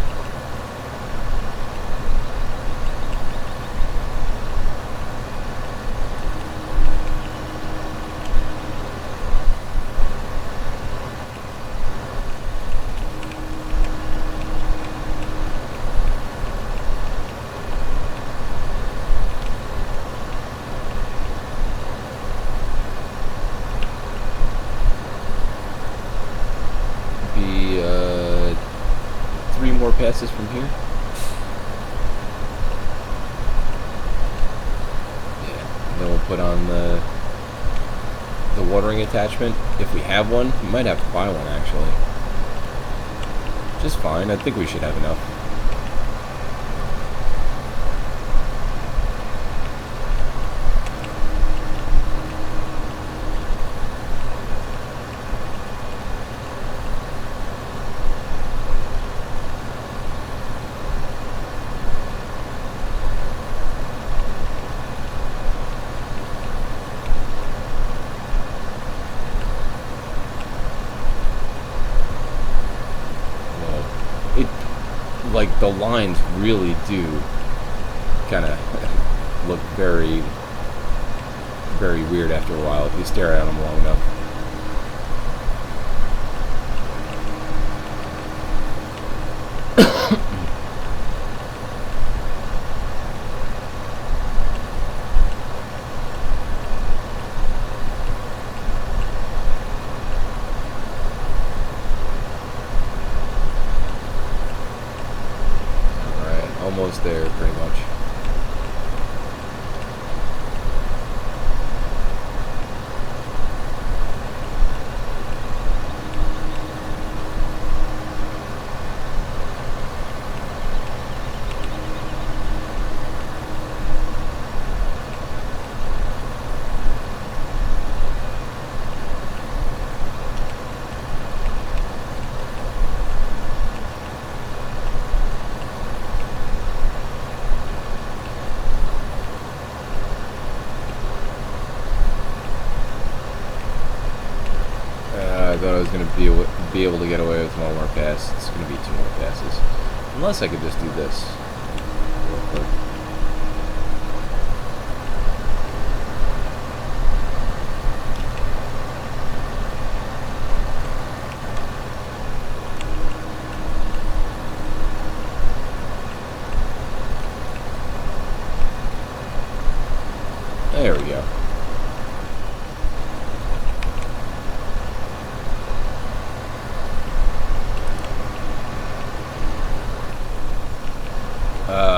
Three more passes from here. Yeah, and then we'll put on the watering attachment. If we have one, we might have to buy one actually. Just fine. I think we should have enough. Like, the lines really do kind of look very, very weird after a while if you stare at them long enough. Almost there, pretty much. I thought I was going to be able to get away with one more pass. It's going to be 2 more passes. Unless I could just do this real quick. There we go.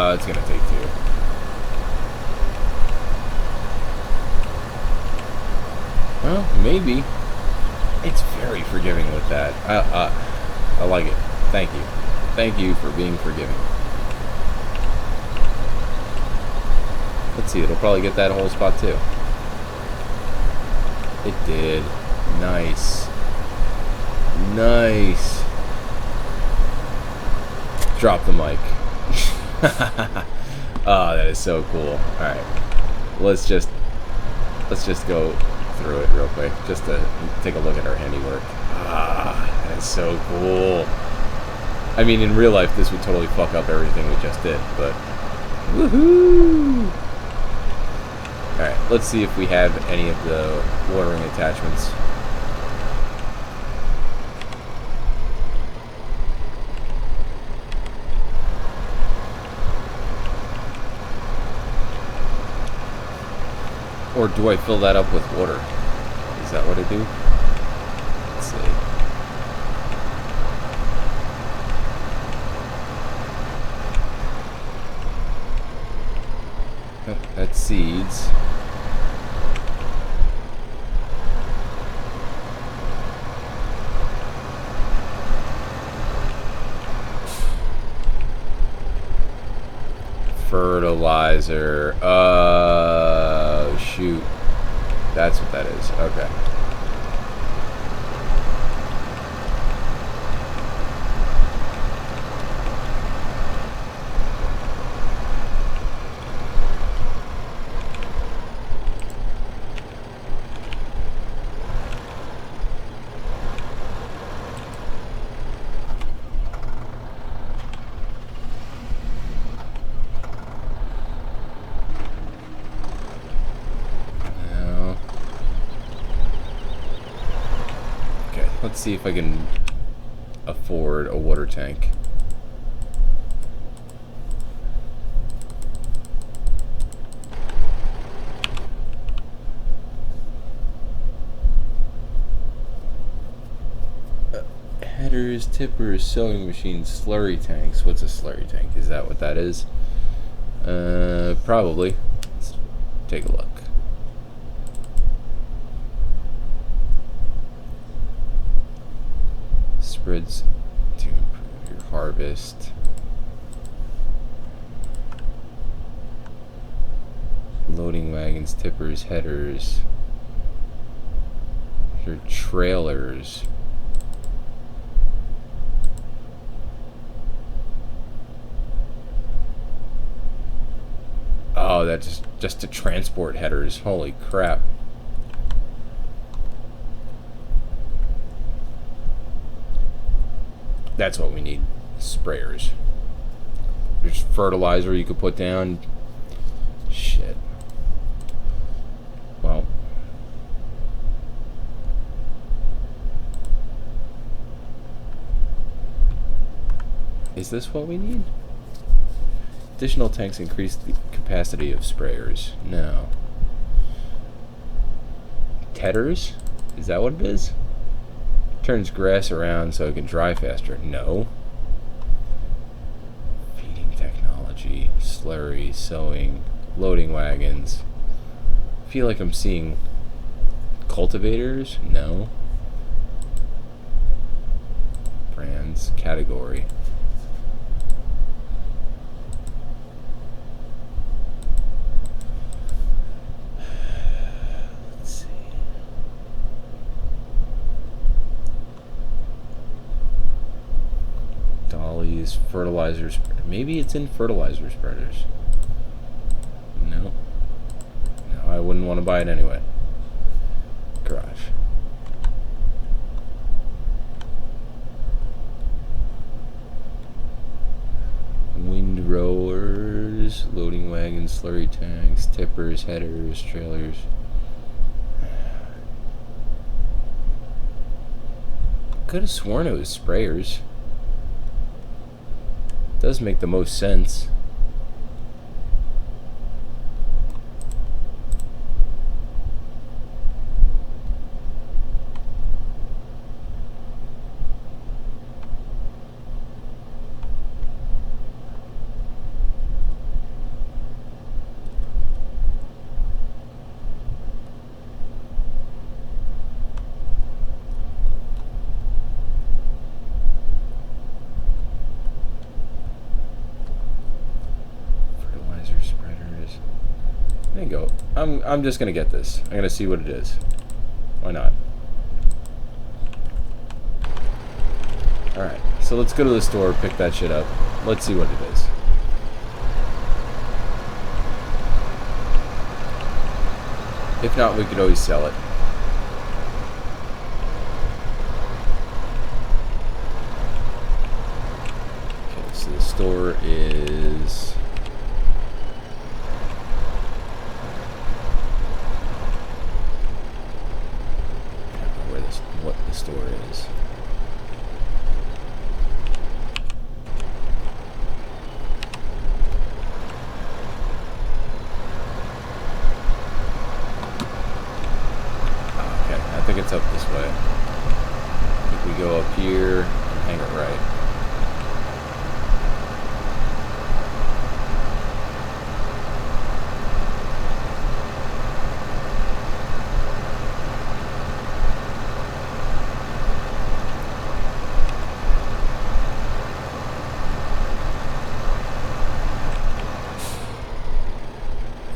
It's gonna take 2. Well, maybe. It's very forgiving with that. I like it. Thank you. Thank you for being forgiving. Let's see, it'll probably get that whole spot too. It did. Nice. Nice. Drop the mic. Oh, that is so cool. Alright. Let's just go through it real quick. Just to take a look at our handiwork. Ah, that is so cool. I mean, in real life, this would totally fuck up everything we just did, but... Woohoo! Alright, let's see if we have any of the watering attachments. Or do I fill that up with water? Is that what I do? Let's see. Oh, that's seeds. Fertilizer. Shoot. That's what that is. Okay. Let's see if I can afford a water tank. Headers, tippers, sewing machines, slurry tanks. What's a slurry tank? Is that what that is? Probably. Let's take a look. Spreads to improve your harvest. Loading wagons, tippers, headers. Your trailers. Oh, that's just to transport headers. Holy crap. That's what we need. Sprayers. There's fertilizer you could put down. Shit. Well. Is this what we need? Additional tanks increase the capacity of sprayers. No. Tedders? Is that what it is? Turns grass around so it can dry faster. No. Feeding technology, slurry, sewing, loading wagons. I feel like I'm seeing cultivators. No. Brands, category. Fertilizers. Maybe it's in fertilizer spreaders. No. No, I wouldn't want to buy it anyway. Garage. Windrowers, loading wagons, slurry tanks, tippers, headers, trailers. Could have sworn it was sprayers. Does make the most sense. There you go. I'm just gonna get this. I'm gonna see what it is. Why not? Alright, so let's go to the store, pick that shit up. Let's see what it is. If not, we could always sell it. Okay, so the store is... what the store is. it's up this way. I think we go up here and hang it right.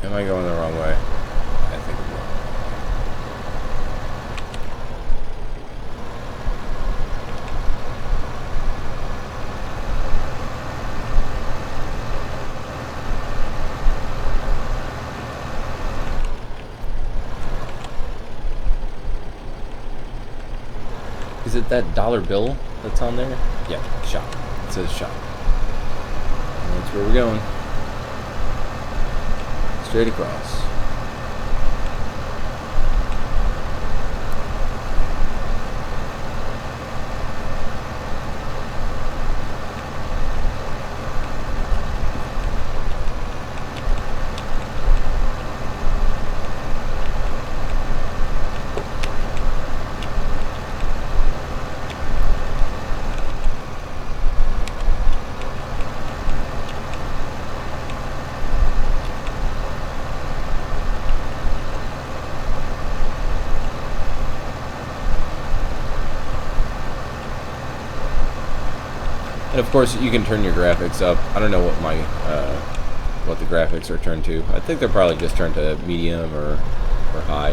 Am I going the wrong way? I think I'm going. Is it that dollar bill that's on there? Yeah, shop. It says shop. And that's where we're going. Straight across. And of course, you can turn your graphics up. I don't know what my what the graphics are turned to. I think they're probably just turned to medium or high.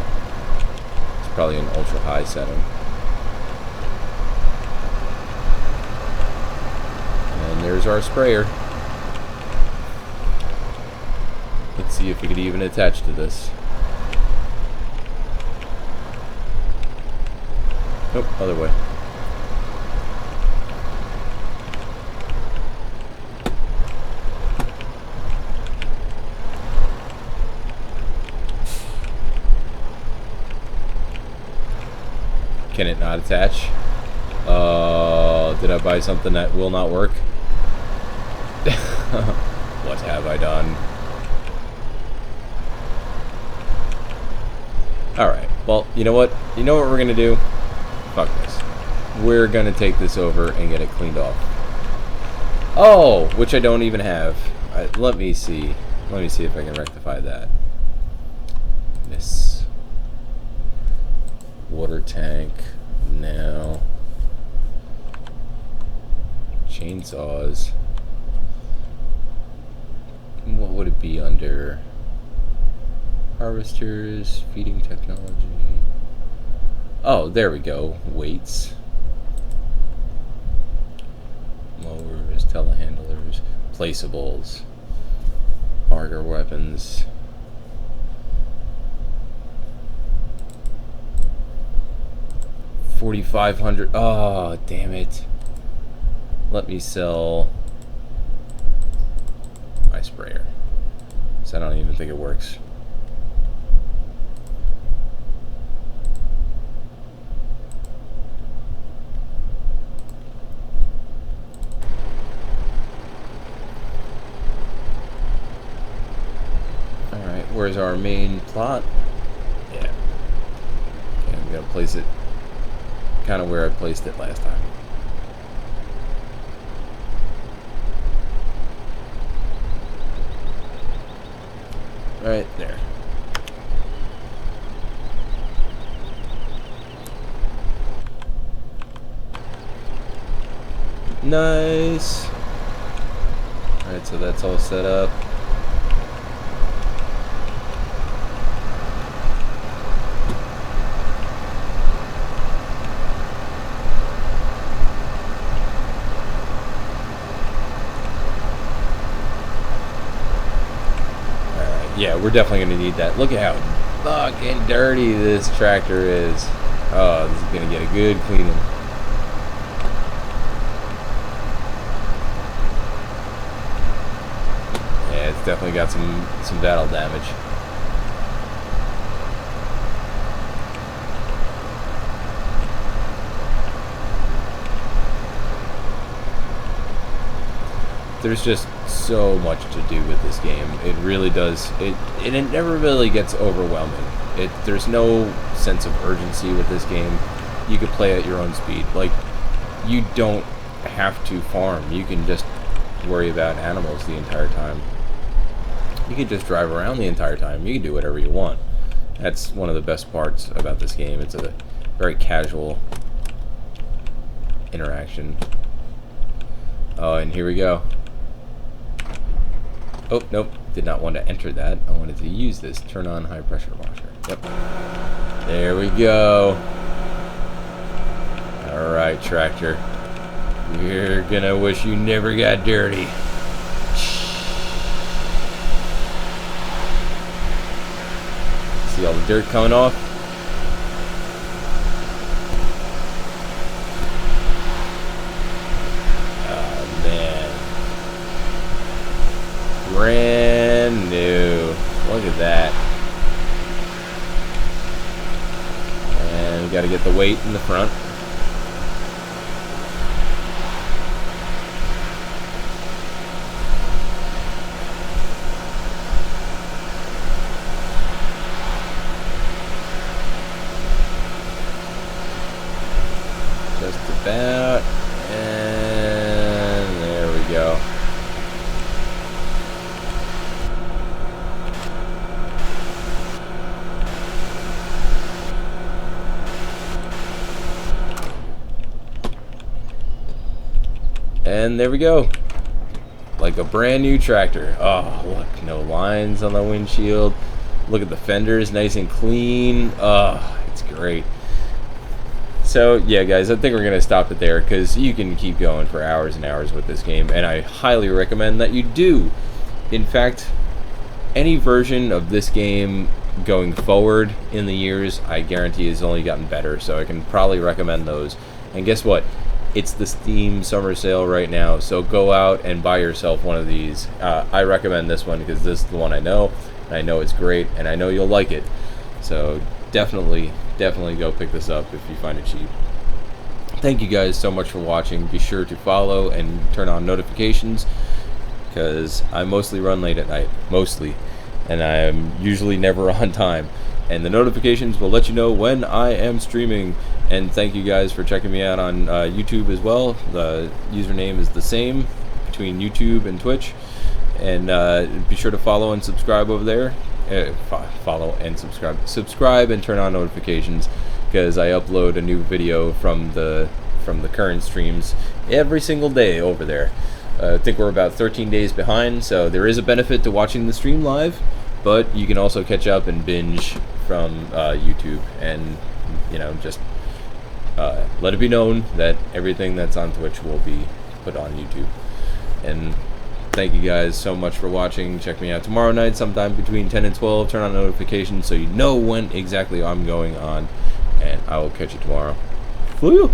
It's probably an ultra high setting. And there's our sprayer. Let's see if we could even attach to this. Nope, other way. Can it not attach? Did I buy something that will not work? What have I done? Alright, well, you know what? You know what we're gonna do? Fuck this. We're gonna take this over and get it cleaned off. Oh! Which I don't even have. Let me see. Let me see if I can rectify that. Miss. Water tank. Now. Chainsaws. What would it be under? Harvesters, feeding technology. Oh, there we go. Weights. Mowers, telehandlers, placeables, auger weapons. $4,500. Oh, damn it. Let me sell my sprayer. So I don't even think it works. Alright, where's our main plot? Yeah. Okay, I'm gonna place it kind of where I placed it last time. Right there. Nice. Alright, so that's all set up. Yeah, we're definitely going to need that. Look at how fucking dirty this tractor is. Oh, this is going to get a good cleaning. Yeah, it's definitely got some battle damage. There's just so much to do with this game. It really does. It never really gets overwhelming. There's no sense of urgency with this game. You could play at your own speed. Like, you don't have to farm. You can just worry about animals the entire time. You can just drive around the entire time. You can do whatever you want. That's one of the best parts about this game. It's a very casual interaction. Oh, and here we go. Oh, nope. Did not want to enter that. I wanted to use this. Turn on high pressure washer. Yep. There we go. Alright, tractor. You're gonna wish you never got dirty. See all the dirt coming off? Oh, man. Brand new. Look at that. And we gotta get the weight in the front. Just about, and there we go. And there we go. Like a brand new tractor. Oh, look, no lines on the windshield. Look at the fenders, nice and clean. Oh, it's great. So, yeah, guys, I think we're going to stop it there because you can keep going for hours and hours with this game, and I highly recommend that you do. In fact, any version of this game going forward in the years, I guarantee has only gotten better, so I can probably recommend those. And guess what? It's the Steam summer sale right now, so go out and buy yourself one of these. I recommend this one because this is the one I know, and I know it's great, and I know you'll like it. So definitely go pick this up if you find it cheap. Thank you guys so much for watching. Be sure to follow and turn on notifications because I mostly run late at night, and I am usually never on time, and the notifications will let you know when I am streaming. And thank you guys for checking me out on YouTube as well. The username is the same between YouTube and Twitch, and be sure to follow and subscribe over there. Follow and subscribe and turn on notifications because I upload a new video from the current streams every single day over there. I think we're about 13 days behind, so there is a benefit to watching the stream live, but you can also catch up and binge from YouTube, and just let it be known that everything that's on Twitch will be put on YouTube. And thank you guys so much for watching. Check me out tomorrow night sometime between 10 and 12. Turn on notifications so you know when exactly I'm going on. And I will catch you tomorrow. Woo!